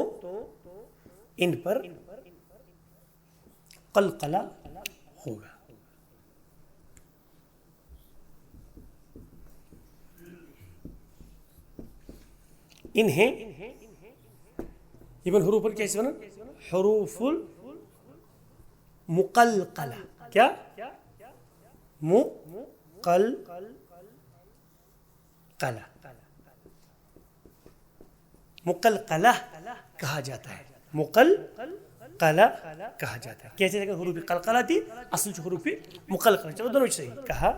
इन पर कलकला होगा इन्हें इबन हुरूफ पर कैसे बना हुरूफुल मुक़ल्क़ला क्या मुक़ल्क़ला मुक़ल्क़ला कहा जाता है मुक़ल्क़ला कहा जाता है कैसे देखा हुरूफ क़लक़ला थी असल हुरूफ मुक़ल्क़ला चलो दोनों सही कहा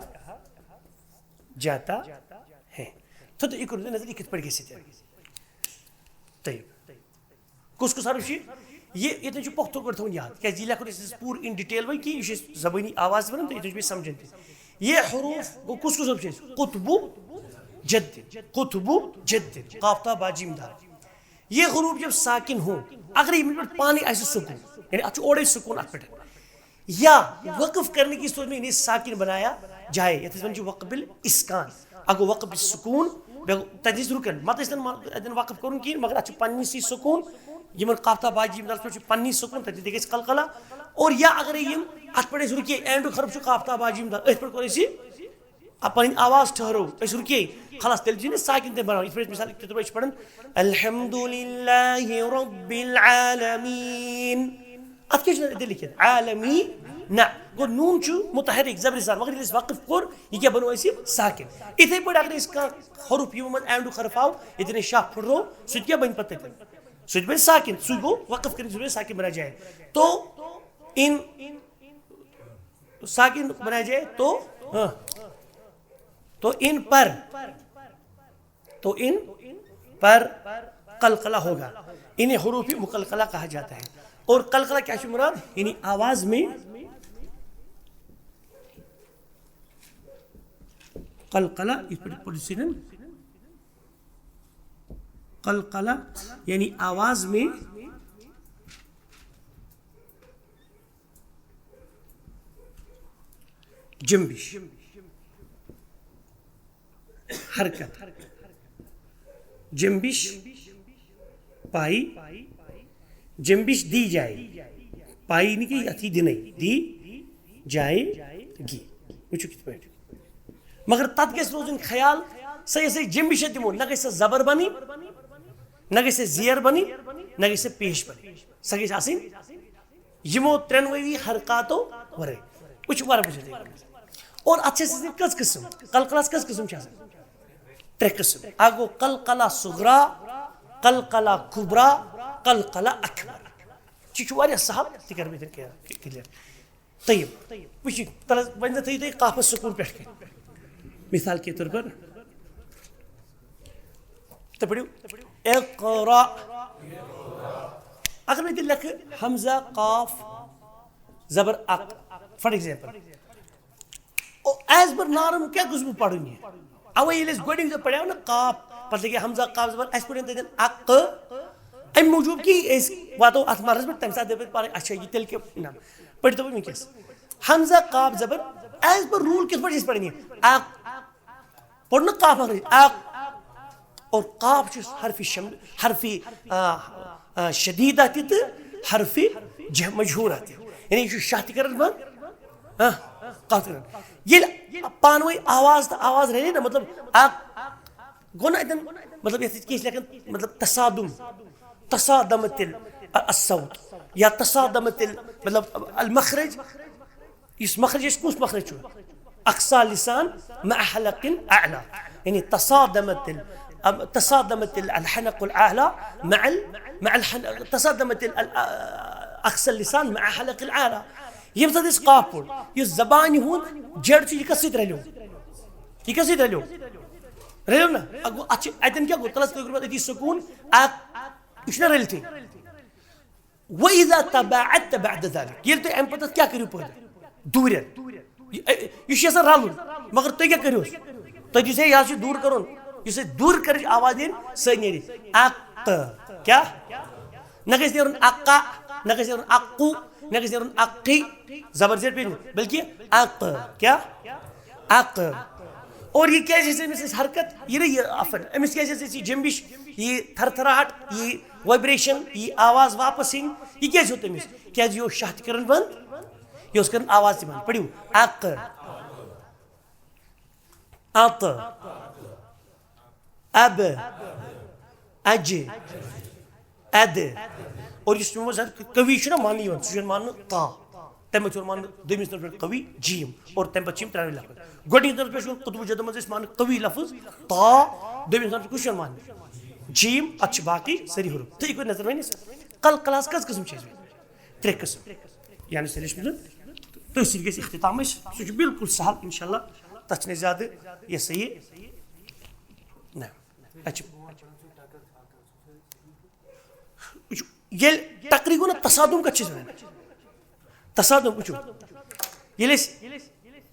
जाता है तो एक नजर लिखित पढ़ कैसे थे तैयब कुछ हरफ ये जो पख्तो कर थोन याद क्या जिला को पूर इन डिटेल वही कि ये ज़बानी आवाज वन तो ये समझन ये हुरूफ गो कुछ हरफ कुतुबु जद्द क़ाफ़ ता बा जीम दाल ये हुरूफ जब साकिन हो अगर ये मिनट पानी ऐसे सुकून यानी अच्छे ओडे सुकून अट या वक्फ करने की सूरत में इन्हें साकिन बनाया जाए ये जो वक़्बिल इस्कान अगो वक़्बिल सुकून तजीज रुकन मत इस वक़्फ करूँ कि मगर अच्छे पन्नी सी सुकून यमन क़ाफ़ ता बा जीम दाल पे पन्नी सुकून तजीज देखे कलकला और या अगर ये अट पड़े रुकिए एंड खरब क़ाफ़ ता बा जीम दाल इस पर कोई सी अपन आवाज ठहरो ऐसे रुकिए खलास तेल जी ने साकिन ते बनाओ इस पर मिसाल तो पढ़न अल्हम्दुलिल्लाहि रब्बिल आलमीन अब क्या दे लिखे आलमी ना गो नून चु मुतहरिक जबरदार मगर इस वक़्फ कोर ये क्या बनो ऐसे साकिन इथे पर अगर इसका हुरूफ यू मत एंड खरफाओ इतने शाह फुरो सुत क्या बन पते सुत बन साकिन सुगो वक़्फ करने से साकिन बना जाए तो इन साकिन बनाया जाए तो इन पर कलकला होगा इन्हें हुरूफ मुक़ल्क़ला कहा जाता है और कलकला क्या मुराद यानी आवाज में कलकला प्रोसीजन कलकला यानी आवाज में जंबिश, हरकत, जंबिश पाई, जंबिश दी जाए, पाई नहीं कि अथी दी नहीं, दी जाएगी वुचु कित पे मगर तत गस रोजन ख्याल सही सही जंबिश दिमो न गस जबर बनी न गस जेर बनी न गस पेश बनी सही आसिन यमो त्रेनवई हरकातो वरे वुचु वार बुझे और अच्छे से कस किस्म कलकलास कस किस्म छ त्रे किस्म आगो कलकला सुगरा, कलकला कुबरा, कलकला अकबर चीचु वारिया साहब तिकर में क्या क्लियर तयब वुचु तल वंद थई दे काफ सुकून पेट के मिसाल के तौर पर तपड़ियो इक़रा अगर मैं दिल लख हमजा काफ जबर अक for example O as per नारम क्या कुछ भी पढ़नी है अब ये लेस गोडिंग जो पढ़ा ना काफ पता कि हमजा काफ जबर एस पढ़ने देन अक एम मौजूद की इस वातो अथमारस में तमसा दे पर अच्छा ये तिल के नाम पढ़ तो भी मैं कैसे हमजा काफ जबर एज पर रूल किस पर इस पढ़नी है अक पढ़ना काफ अक और काफ जो हरफी शदीदा तित हरफी मजहूर आती यानी जो शाती करन बन काफ ये पानवई आवाज रहे ना मतलब अक गोना इतन मतलब ये किस लेकिन मतलब तसादमतिल अस्सौत या तसादमतिल मतलब अल मखरज इस मखरज कुछ मखरज छो अक्सा लिसान मع حلق اعلى يعني تصادمت الحنق الاعلى مع تصادمت اقصى اللسان مع حلق الاعلى يبدا ديس قافل يزباني هون جرتي يكسيد رلو رلونا اقو اتن كيا قلت لك دي سكون ايش رلتي واذا تباعدت بعد ذلك يلتي ام بتت كيا كريو بود दूर यह रल मगर तुम क्या करो तुम यह दूर कर दूर कर आवाज दिन सह नी अक क्या न गस नीरन अक्का न गस नीरन अक्कू न गस नीरन अक्की जबर जेर पे बल्कि अक क्या अक और ये क्या जैसे हरकत ये रही अफन अमिस क्या जैसे जंबिश ये थरथराहट ये वाइब्रेशन ये आवाज वापस इन ये क्या होता है क्या जो शाह करन बंद ये उसका आवाज से बन पढ़ियो अक अत अब अज अद और इस कवि मानी मान ता तम मान दमिस नंबर पे कवि जीम और तम पे त्रावे लफ्ज गोडिस नंबर पे कुतुब जद मज मान कवि लफ्ज ता दमिस नंबर कुछ मान जीम अच्छ बाकी सरी हुरुफ तो कोई नजर में कल क्लास कस किस्म छ त्रे किस्म यानी सलिश में तहसील गई इख्तिताम सह बिल्कुल सहल इंशाल्लाह तथ ने ज्यादा ये सही ना अच्छा ये तकरीर गो ना तसादुम का चीज है तसादुम कुछ ये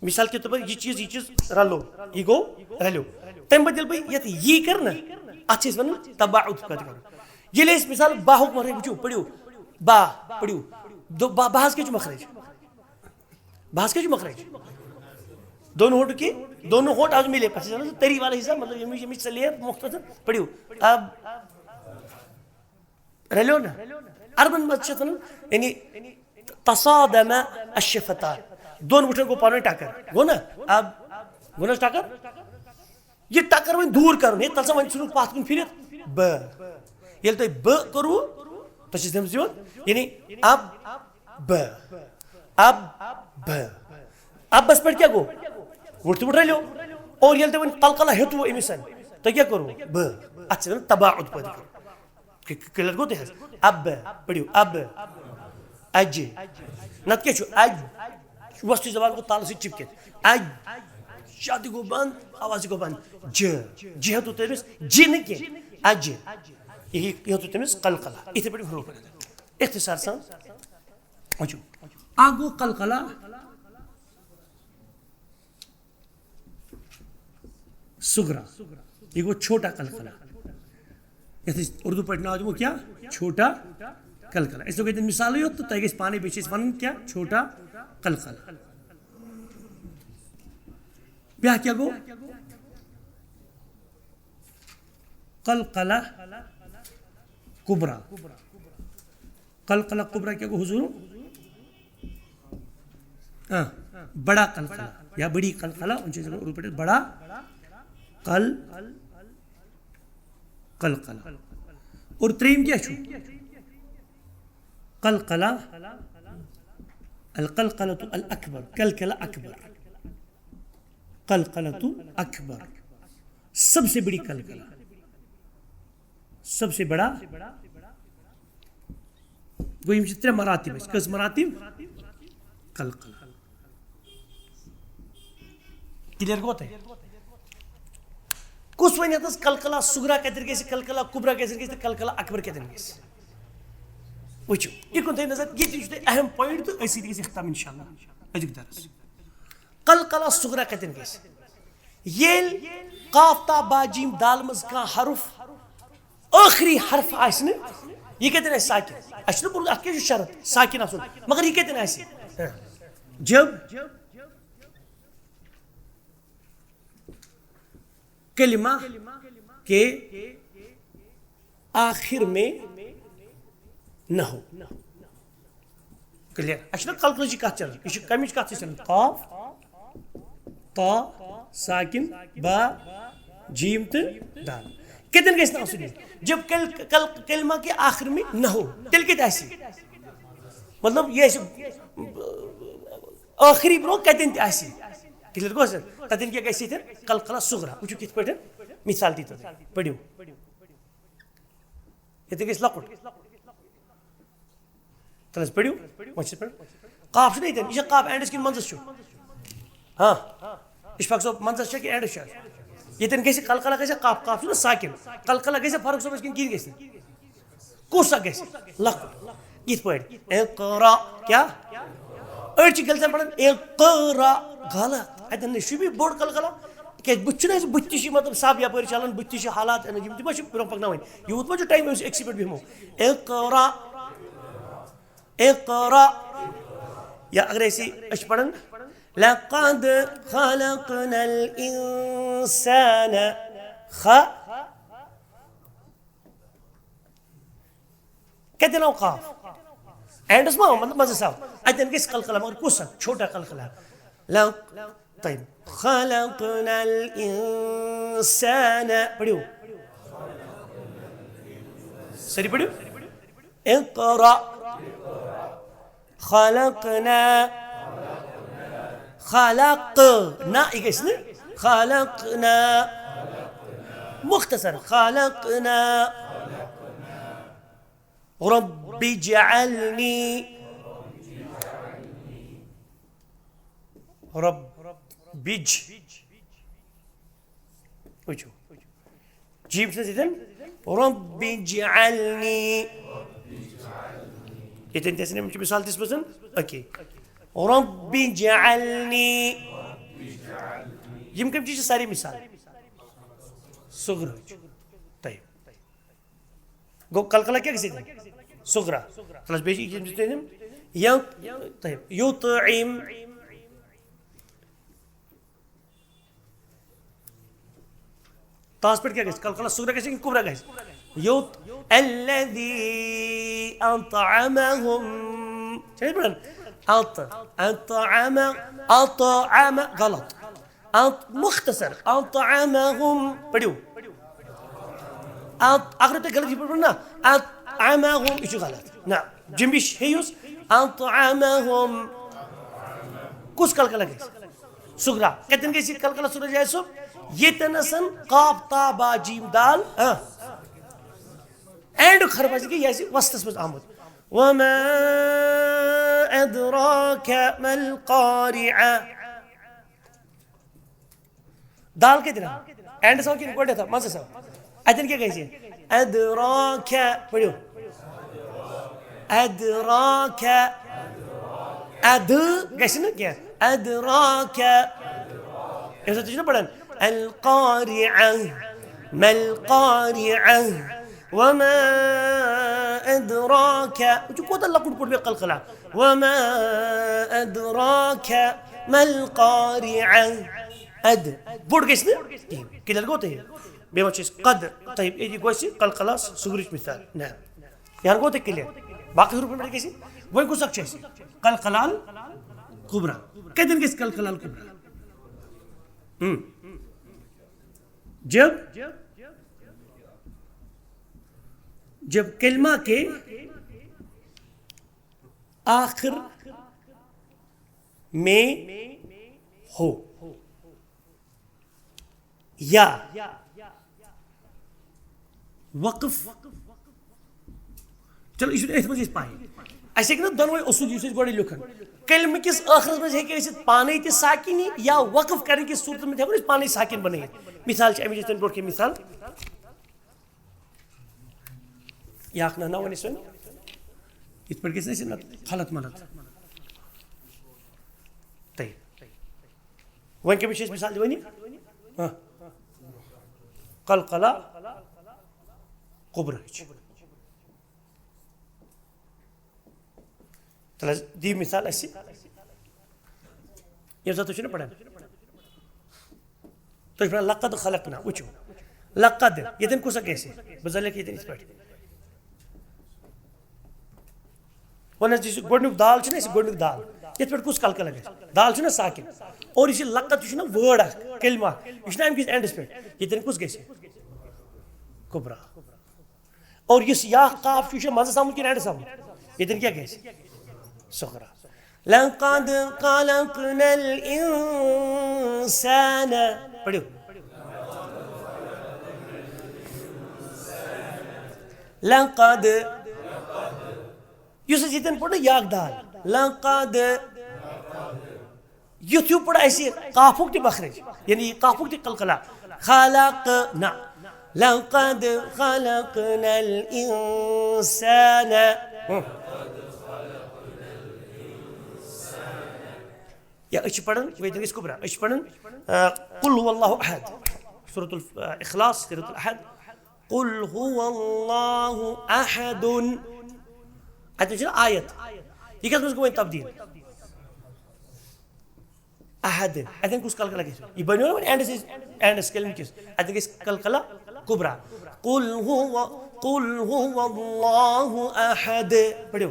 मिसाल के तौर पर ये चीज रलो ये गो रलो तम बदल भाई ये कर ना अच्छे वन तबाउद कर ये मिसाल बाहुक मरे बुझो पढ़ियो बा पढ़ियो दो बाहस के मखरज बाहस के मखरज दोनों होठ के दोनों होठ आज मिले पछे तरी वाला हिस्सा मतलब ये से ले मुख्तसर पढ़ियो अब रलो ना अरबन मस्जिद यानी तसादम अशफता दोन मुठन को पाने टाकर गो ना अब गोना टाकर ये टाकर वन दूर करो ये तलसा वन सुनु पाथ कुन फिर ब ये तो ब करू तो सिस्टम जो यानी अब ब अब बस पढ़ क्या गो उठ उठ लो और ये तो वन कलकला हेतु इमिसन तो क्या करो ब अच्छा तबाउद पद करो क्लियर गो है अब पढ़ियो अब अज नत क्या अज वस्तु जबान को ताल से चिपके अज शादी को बंद आवाज को बंद ज हेतु तमिस जी न के अज यही हेतु तमिस कलकला इथे पढ़ भरो इख्तिसार सान अजो आगो कलकला सुगरा, ये गो छोटा कलकला। यथ उर्दू पे नाम दिमो क्या, छोटा कलकला। इस कहते मिसाल यो तो तय पानी बेच वन क्या, छोटा कलकला। ब्याह क्या गो, कलकला कुबरा। कलकला कुबरा क्या गो हुजूर, बड़ा कलकला या बड़ी कलकला, उन चीजों को उर्दू बड़ा कलकला। और त्रीम क्या छू, कलकला अल कलकला तो अल अकबर, कलकला अकबर, कलकला तो अकबर, सबसे बड़ी कलकला, सबसे बड़ा। गो यम त्रे मरातिब, कस मरातिब, कलकला। क्लियर गोते कुछ वन कलकला सुगरा कतन गई, कलकला कुबरा कतन गई, कलकला अकबर कतन गई। वुचो यह कुन नजर, ये अहम पॉइंट तो असी खत्म इंशाल्लाह अजुक दरस। कलकला सुगरा कतन गई, येल काफ ता बा जीम दाल मज का हरफ आखिरी हरफ आसने, ये कतन आस साकिन। अच्छे बोल अत क्या शरत साकिन आसुन, मगर ये कतन आस जब कलिमा के आखिर में न हो। क्लियर। अच्छा कलकल कत चल, यह कमिच कत चल, काफ ता साकिन बा जीम तो दाल कतन गई ना आसुन। जब कलिमा के आखिर में न हो तेल कत आसि, मतलब ये आखिरी ब्रो कतन आसि। क्लियर गो तथन क्या गई कलकला सुगरा। वो कित पे मिसाल दी पढ़ो, ये गई लकुट तलस पढ़ो वो काफ यह काफ एंडस किन मंजस। हाँ इशफाक सोब मंजस कि एंडस ये गई कलकला गई काफ, काफ ना साकिन, कलकला गई फारूक सोबस किन गई कुस गई लकुट यथ पे क्या अड़ गलत पढ़ान एकरा गलत अतन भी बोड़ कलकला क्या बुत मतलब सब यप चलान बुत हालात ब्रो पकन यूत मा टाइम एक्सी पे बेमो एकरा एकरा। या अगर पढ़न लक़द खलक़नल इंसान कहते ना काफ एंडस मा मतलब मजा साहब अतन गई कलकला मगर कुछ छोटा कलकला। طيب خلقنا الإنسان पढ़ो सरी पढ़ो اقرأ خلقنا خلقنا إيش خلقنا مختصر خلقنا رب اجعلني رب बिज जीम से रब्बी जअलनी इतने तैसे मिसाल दिस पर्सन ओके रब्बी जअलनी यम कम चीज सारी मिसाल सुगरा तय गो कलकला क्या किसी सुगरा प्लस बेजी या तय युतइम तास पर क्या गई कलकला सुगरा कैसे कुबरा गई युत अल्लज़ी अतअमहुम चलिए पढ़न अतअम अतअम गलत मुख्तसर अतअमहुम पढ़ो आखिर तक गलत पढ़ना अतअमहुम इशु गलत ना जिम्बिश हेयुस अतअमहुम कुछ कलकला गई सुगरा कहते हैं कि कलकला सुगरा जैसो ये तनसन काफ ता बा जीम दाल एंड खरबाजी की ऐसी वस्तस में आमद वमा अदराका मल कारिआ दाल के दिन एंड सो की कोड था मजे से अदन क्या कही अदराका पढ़ो अदराका अद कैसे ना क्या अदराका ऐसा तुझे पढ़न القارعة ما القارعة وما أدراك جو كود الله كود كود بقلقلة وما أدراك ما القارعة أد بورجس ده كده الجوته بما تشيس قد طيب إيدي كويسي قلقلة سوريش مثال نعم يعني قوته كله باقي حروف में कैसे वही कुछ अच्छे से कलकलाल कुबरा कितने किस कलकलाल कुबरा जब जब कलमा के आखिर में हो या वक्फ चलो इस मज पाए अस दोनों उसूल गोड़े लिखन कलम किस आखिरस मज पाने ते साकिनी या वक्फ करने की सूरत में हेको पाने साकिन बन मिसाल अमिच ब्रो मिसाल याक ना वन इत पे गि खलत मलत तय वन कम मिसाल वन कलकला कुबरा दी मिसाल ऐसी ये तो तुझे पढ़ा तो इस पर लक़द खलक़ना उचो लक़द ये दिन कुछ कैसे बज़ले की दिन इस पर वन जिस गोडनुक दाल चुने इस गोडनुक दाल ये पर कुछ कल लगे दाल चुने साकिन और इसे लक़द चुने वर्ड कलमा इस नाम किस एंड इस पर ये दिन कुछ कैसे कुबरा और इस या काफ चुने मज़ा सामने की एंड सामने ये दिन क्या कैसे صغرى لقد خلقنا الإنسان पढ़ो لقد युस जितन पढ़ो याक दाल लक़द युथु पढ़ा ऐसे काफुक ती बखरज यानी काफुक ती कलकला खलक़ना लक़द खलक़ना الإنسان या अच्छी पढ़न वही तरीके इसको बना अच्छी पढ़न कुल हुवल्लाहु अहद सूरतुल इखलास सूरतुल अहद कुल हुवल्लाहु अहदुन आयत ये क्या उसको वही तब्दील अहद आई थिंक कुछ कल कला कैसे ये बनियो ना एंड स्केलिंग किस आई थिंक इस कल कला कुबरा कुल हुवल्लाहु अहद पढ़ो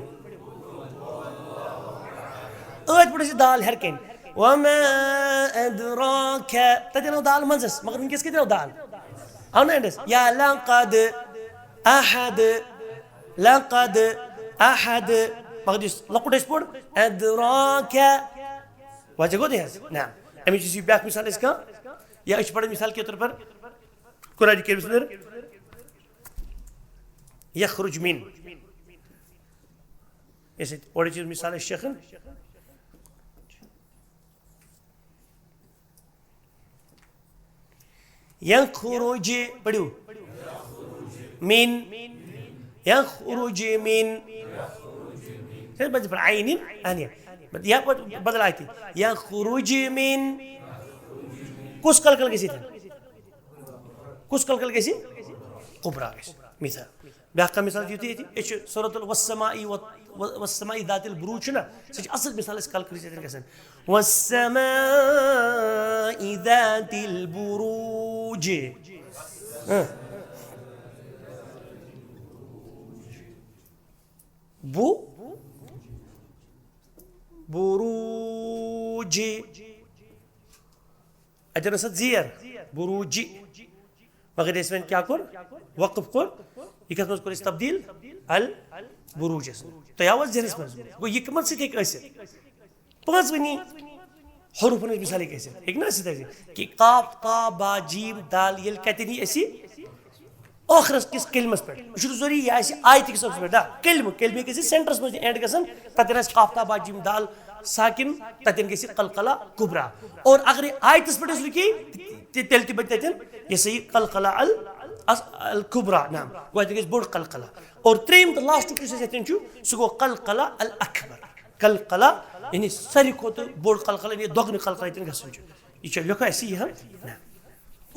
आज पढ़े दाल हरकन वमा अदराक तदनो दाल मंजस मगर इनके किस दाल अना एंडस या लक़द अहद मगर इस लकुट स्पोर्ट अदराक वजह को दे नाम अमी जिस बैक मिसाल इसका या इस पढ़े मिसाल के तौर पर कुरान के मिसाल यखरुज मिन ऐसे और चीज मिसाल शेखन यखरुज पढ़ो मिन यखरुज मिन फिर बस पर आइन आनिया यहाँ पर बदल आई थी यखरुज मिन कुछ कल कैसी थी कुछ कल कैसी कुबरा मिसाल ब्याह का मिसाल दी थी सूरतुल वस्समाई दातिल बुरूज ना सच असल मिसाल इस कल कैसी थी कैसे वस्समाई दातिल बुरूज बुरूज अजर असद जियर बुरूजी मगर इसमें क्या कर वक़्फ़ कर इकत मज़ कर इस तब्दील अल बुरूज तो यावज़ जनिस मज़ वो ये कमर से थे कैसे पांच बनी हरूफ ने मिसाल कैसे एक ना ऐसे कि काफ का बाजीम दाल ये कहते नहीं ऐसी आखिर किस कलमस पे शुरू जरी या ऐसी आयत किस पे दा कलमे कैसे सेंटर्स में एंड गसन ततरस काफ का बाजीम दाल साकिन ततन कैसे कलकला कुबरा और अगर आयत इस पे लिखी तेलती बचते ये सही कलकला अल कुबरा नाम वो है बोर्ड कलकला और त्रीम द लास्ट टू से छु सुगो कलकला अल अकबर कलकला यानी सरी को तो बोर्ड कलकला ये दोगन कलकला इतने गसन ये लिखा ऐसी है ना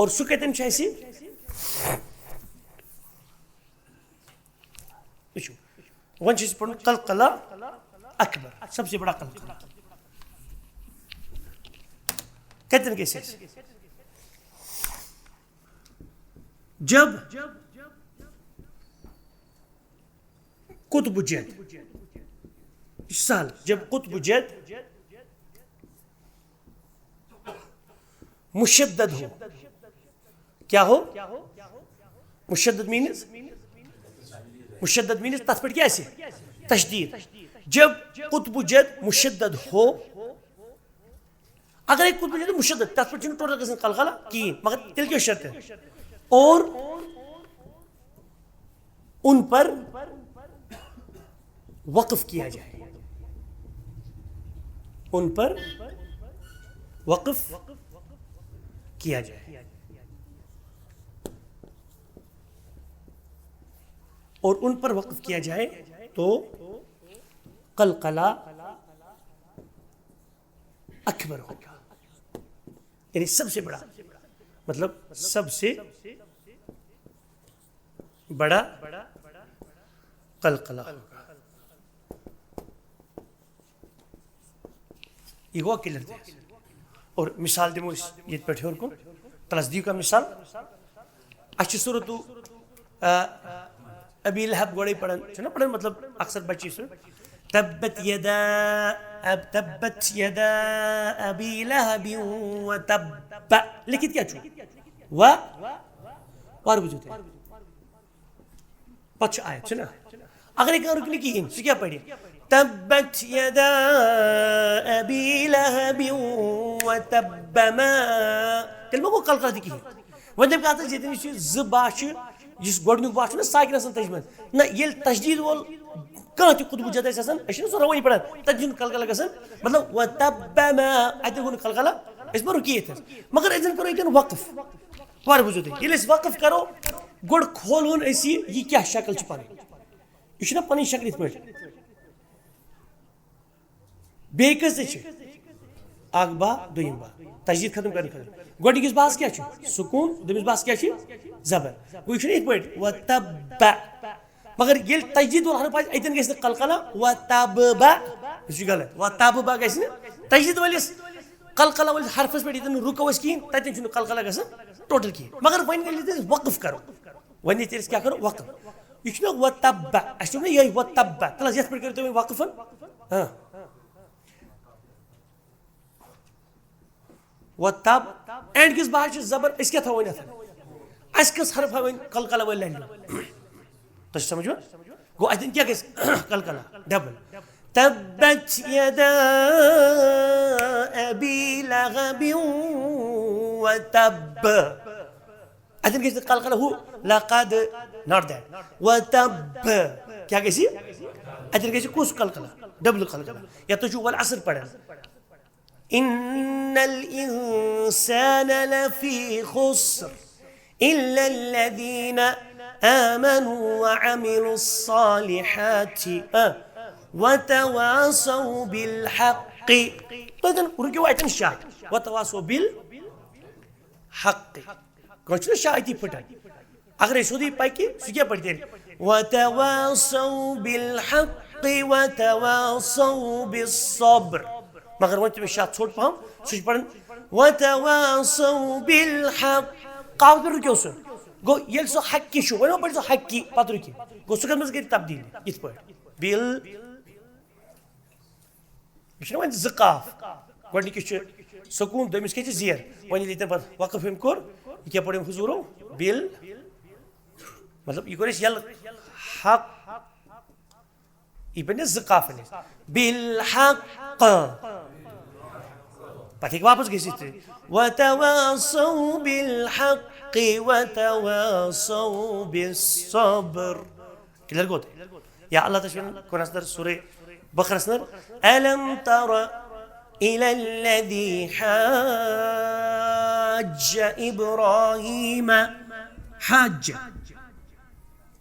और सु कतन ऐसी वन पढ़ कलकला अकबर सबसे बड़ा कलकला कतन कैसे जब कुतुब जद साल जब कुतुब जद मुशद्दद हो क्या हो मुशद्दद मीन्स तथ पे क्या तशदीद जब कुतुब जद मुशद्दद हो अगर एक कुतुब जद मुशद्दद तथ पे टोटल गसन कलकला की मगर तिल की शर्त है और उन पर वक्फ किया जाए उन पर वक्फ किया जाए और उन पर वक्फ किया जाए तो कलकला अकबर होगा यानी सबसे बड़ा मतलब सबसे बड़ा कलकला होगा ये क्लियर थे और मिसाल दिमो ये पे तस्दीक का मिसाल अच्छी सूरत अबी लहब गोड़े पढ़न पढ़न मतलब अक्सर बच्ची सुन तब्बत यदा अबी लहब व तब्ब लिखित क्या छु व वार बुझते पछ आयत है ना अगर एक और लिखी इन क्या पढ़िए तब्बत यदा अबी लहब व तब्ब मा कलमा को कल कर दी वन जब कहते जितनी ज बाश जिस गोडनुक बाश ना साकिन आसन तजमन ना ये तशदीद वोल कहाँ ती कुतुब जद आसन अश सो रवनी पढ़न तजन कलकला गसन मतलब व तब्ब मा अत गुन कलकला इस पर रुकिए थे मगर इजन करो इकन वक्फ वार बुझो ये वक्फ करो गोड खोल ऐसी ये क्या शक्ल छ पानी ये ना पानी शक्ल इत पे बेकस अगबा दुम बा तजदीद खत्म कर गोडिस बास क्या सुकून दमिस बास क्या जबर वो इत पे व तब्ब मगर ये तजदीद वल हरफ अतन गस कलकला व तब्ब गलत व तब्ब गस तजदीद वलिस कलकला वल हरफस पे इतन रुको कहीं ततन कलकला गस टोटल कहीं मगर वन वक्फ करो वन क्या करो वक्फ यह व तब्ब अस ये व तब्ब तल ये पे करो वक्फन हाँ व तब एंड किस बात जबर इस क्या था वन अस किस हरफ वन कलकला वल लैंड तो समझो गो अतन क्या गस कलकला डबल तब्बत यदा अबी लहब व तब्ब अतन गस कलकला हु लक़द नॉट दैट व तब्ब क्या गसी अतन गस कुस कलकला डबल कलकला या तो जो वल असर पढ़न इन्नल इंसान लफी खुस्र इल्ला अल्लज़ीना आमनू व अमिलुस्सालिहाति व तवासौ बिल हक़्क़ि तो इधर रुकियो आयतन शाह व तवासौ बिल हक़्क़ि कुछ ना शाह इतनी फटा अगर इसोदी पाई की क्या पढ़ते हैं व तवासौ बिल हक़्क़ि व तवासौ बिस सब्र मगर वो तुम्हें शायद छोड़ पाऊँ सुच पढ़न वतवासौ बिल हक़ काव पर रुकियो सो गो ये सो हक की शो वो पढ़ सो हक की बात रुकी गो सुकन मस के तब्दील इस पर बिल इशनो वन ज़काफ गोडनी के सुकून दमिस के ज़ियर वनी लेते पर वक़फ हम कोर क्या पढ़े हुजूरो बिल मतलब ये कोरेश यल हक इबन ज़काफ ने बिल हक़ पाठी वापस गई थे वतवासौ बिल हक़्क़ि वतवासौ बिस्सब्र क्लियर गोते या अल्लाह तशवीन कुरान सूरह बकरा अलम तरा इला अल्लज़ी हज्ज इब्राहीम हज्ज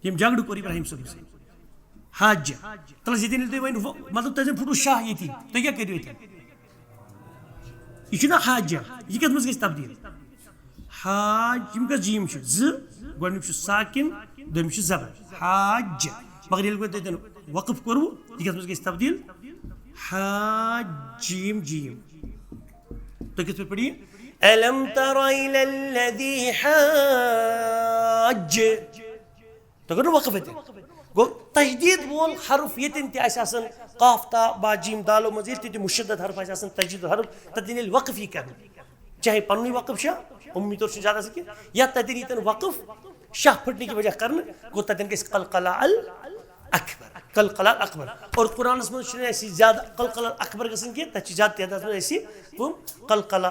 यम जागड़ कोर इब्राहिम से हज्ज तल जितने मतलब तजन फुटू शाह ये थी तो क्या करियो ये हज यह कत मज तब्दील حاج يم کا جیم چھُ زٕ گۄڈنیُک چھُ ساکن دوٚیِم چھُ زبر حاج مگر ییٚلہِ گۄڈٕ تَتٮ۪ن وقف کوٚروٕ یہِ کَتھ منٛز گژھِ تبدیٖل حاج جیم جیم تُہۍ کِتھ پٲٹھۍ پٔرِو یہِ ألم تر إلى الذي حاج تۄہہِ کوٚر نہٕ وقف اَتٮ۪ن گوٚو تجدیٖد وول حرف ییٚتٮ۪ن تہِ آسہِ آسان قاف تا با جیم دالو منٛز ییٚلہِ تہِ مُشدد حرف آسہِ آسان تجدیٖد حرف تَتٮ۪ن ییٚلہِ وقف یی کرنہٕ چاہے پنٛنُے وقف چھا عموٗمی طور چھُنہٕ زیادٕ آسان کینٛہہ یا تَتٮ۪ن ییٚتٮ۪ن وقف شاہ پھٕٹنہٕ کہِ وجہ کرنہٕ گوٚو تَتٮ۪ن گژھِ قلقلہ الاکبر قلقلہ الاکبر اور قرآنَس منٛز چھُنہٕ اَسہِ زیادٕ قلقلہ الاکبر گژھان کینٛہہ تَتہِ چھِ زیادٕ تعدادَس منٛز اَسہِ کٕم قلقلہ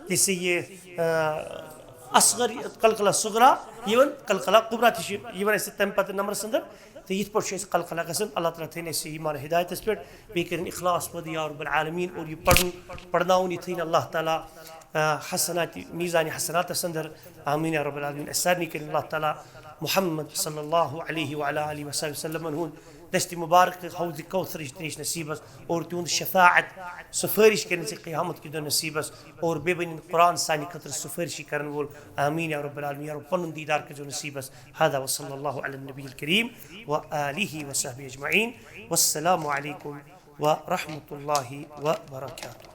جیسے یہِ اصغر قلقلہ صغرا یِوان قلقلہ قبرا تہِ چھِ یِوان اَسہِ تَمہِ پَتہٕ نمبرَس اندر تہٕ یِتھ پٲٹھۍ چھُ اَسہِ قلقلہ گژھان اللہ تعالیٰ تھٲیِن اَسہِ ایٖمان ہِدایتَس پٮ۪ٹھ بیٚیہِ کٔرِنۍ اخلاص پٲدٕ یا رب العالمیٖن اور یہِ پرناوُن یہِ تھٲیِن اللہ تعالیٰ حسنات میٖزانِ حسناتَس اندر آمیٖن یا رب العالمیٖن اَسہِ سارنٕے کٔرِنۍ اللہ تعالیٰ محمد صلی اللہ علیہ وعلیٰ علیہ وسلمن ہُنٛد دستہِ مُبارک تہٕ حوضِ کوثرٕچ ترٛیش نصیٖبس اور تِہُنٛد شفاعت سُفٲرِش کٔرِنۍ ژےٚ قیامت کہِ دۄہ نصیٖبس اور بیٚیہِ بٔنِنۍ قرآن سانہِ خٲطرٕ سُفٲرِشی کرن وول آمیٖن یا رب العالمیٖن یا رب پنُن دیٖدار کٔرۍزیو نصیٖبس هذا وصلی اللہ علی النبی الکریٖم وآلہ وصحبہ اجمعین والسلام علیکم ورحمۃ اللہ وبرکاتہ